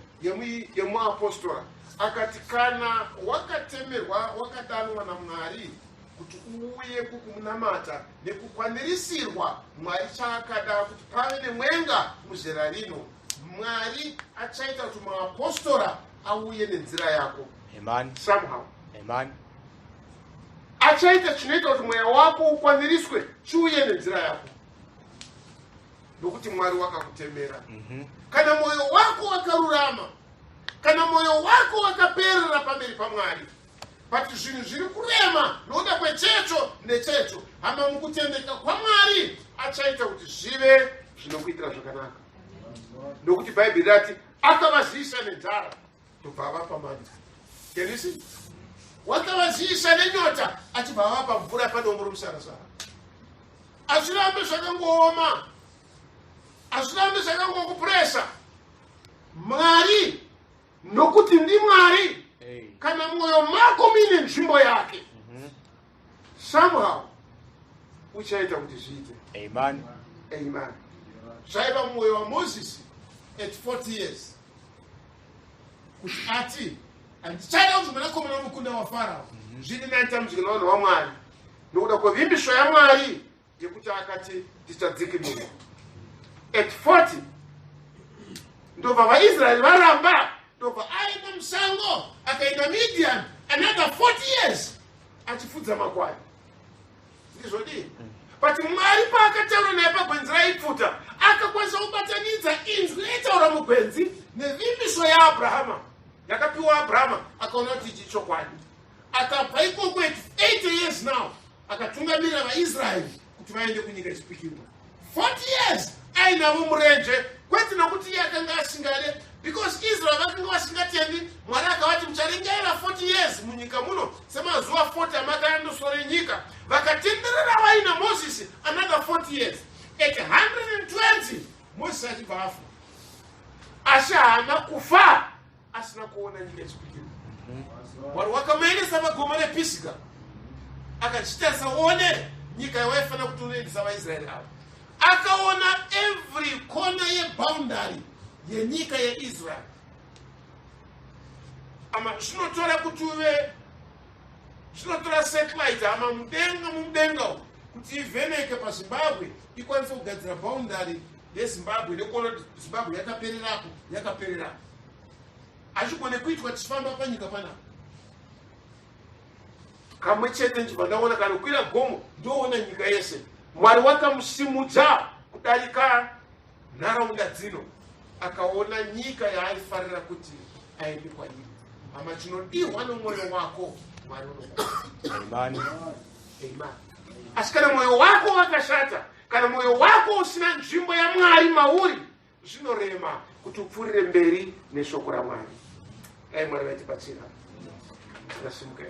yemuapostora? Akati kana wakatemerwa, wakadanwa naMwari kuti uye kukumunamata nekukwanisirwa Mwari chaakada kuti pave nemwenga muzera rino. Mwari achaita kuti maapostora auye nenzira yako. Amen. Somehow. Amen. Achaita chinoita kuti mweya wako ukwaniriswe chiuye nenzira yako. Nokuti Mwari wakakutemera. Kana moyo wako wakarurama, kana moyo wako wakaperera pamberi paMwari, pati zvinhu zviri kurema nokuda kwechecho nechecho, hama mukutendeka kwaMwari achaita kuti zvive zvinokuitira zvakanaka. Nokuti Bhaibheri rati akavaziisa nenzara tobva avapa manda. Can you see? Wakavaziisa nenyota achibva avapa mvura padombo romusarasara. Azvirambe zvakangooma, azvirambe zvakangokupuresa. Mwari nokuti ndi Mwari, kana mwoyo mako mine nzvimbo yake, somehow uchaita kuti zviite. Amen. Amen. Zvaiva mwoyo waMozisi at 40 years kuti ati handichada kuti mwanakomana womukunda waFarao zviri naitamudzika navanhu vaMwari nokuda kwevimbiso yaMwari yekuti akati tichadzikinurwa. At 40 ndobva vaIsraeri varamba, ndobva aenda musango akaenda Midian another 40 years achifudza makwai. Ndizvodi but Mwari paakataura naye pagwenzi raipfuta akakwanisa kubatanidza inzwi raitaura mugwenzi nevimbiso yaAbrahama yakapiwa Abrahama, akaona kuti ichi chokwadi. Akabva ikoko 80 years now akatungamirira vaIsraeri kuti vaende kunyika ichipikirwa. 40 years ainavo murenje, kwete nokuti iye akanga asingade, because Israel vakanga vasingatendi. Mwari akavati mucharengerera 40 years munyika muno semazuva 40 amakayandosore nyika. Vakatenderera vaina Moses another 40 years. At 120 Moses achibva afa, asi haana kufa asina kuona nyika ichipikirwa. Mwari wakamaendesa pagomo rePisiga akachitarisa one nyika yawaifanira kuti unoendesa vaIsraeri ava. Akaona every corner yeboundary yenyika yeIsrael. Ama zvinotora kuti uve, zvinotora satellite ama mudenga kuti ivheneke paZimbabwe ikwanise kugadzira boundary yeZimbabwe nekuona kuti Zimbabwe yakapererapo. Achigone kuitwa tichifamba panyika panapa. Kamwe chete ndibva ndaona kana kukwira gomo ndoona nyika yese. Mwari wakamusimudza kudarika nharaunda dzino, akaona nyika yaaifarira kuti aende kwairi. Ama chinodiwa nomwoyo wako Mwari unokupa. Amen. Amen. Asi kana mwoyo wako wakashata, kana mwoyo wako usina nzvimbo yaMwari mauri, zvinorema kuti upfuurire mberi neshoko raMwari. Mwari vatibatsira. Ngasimuke.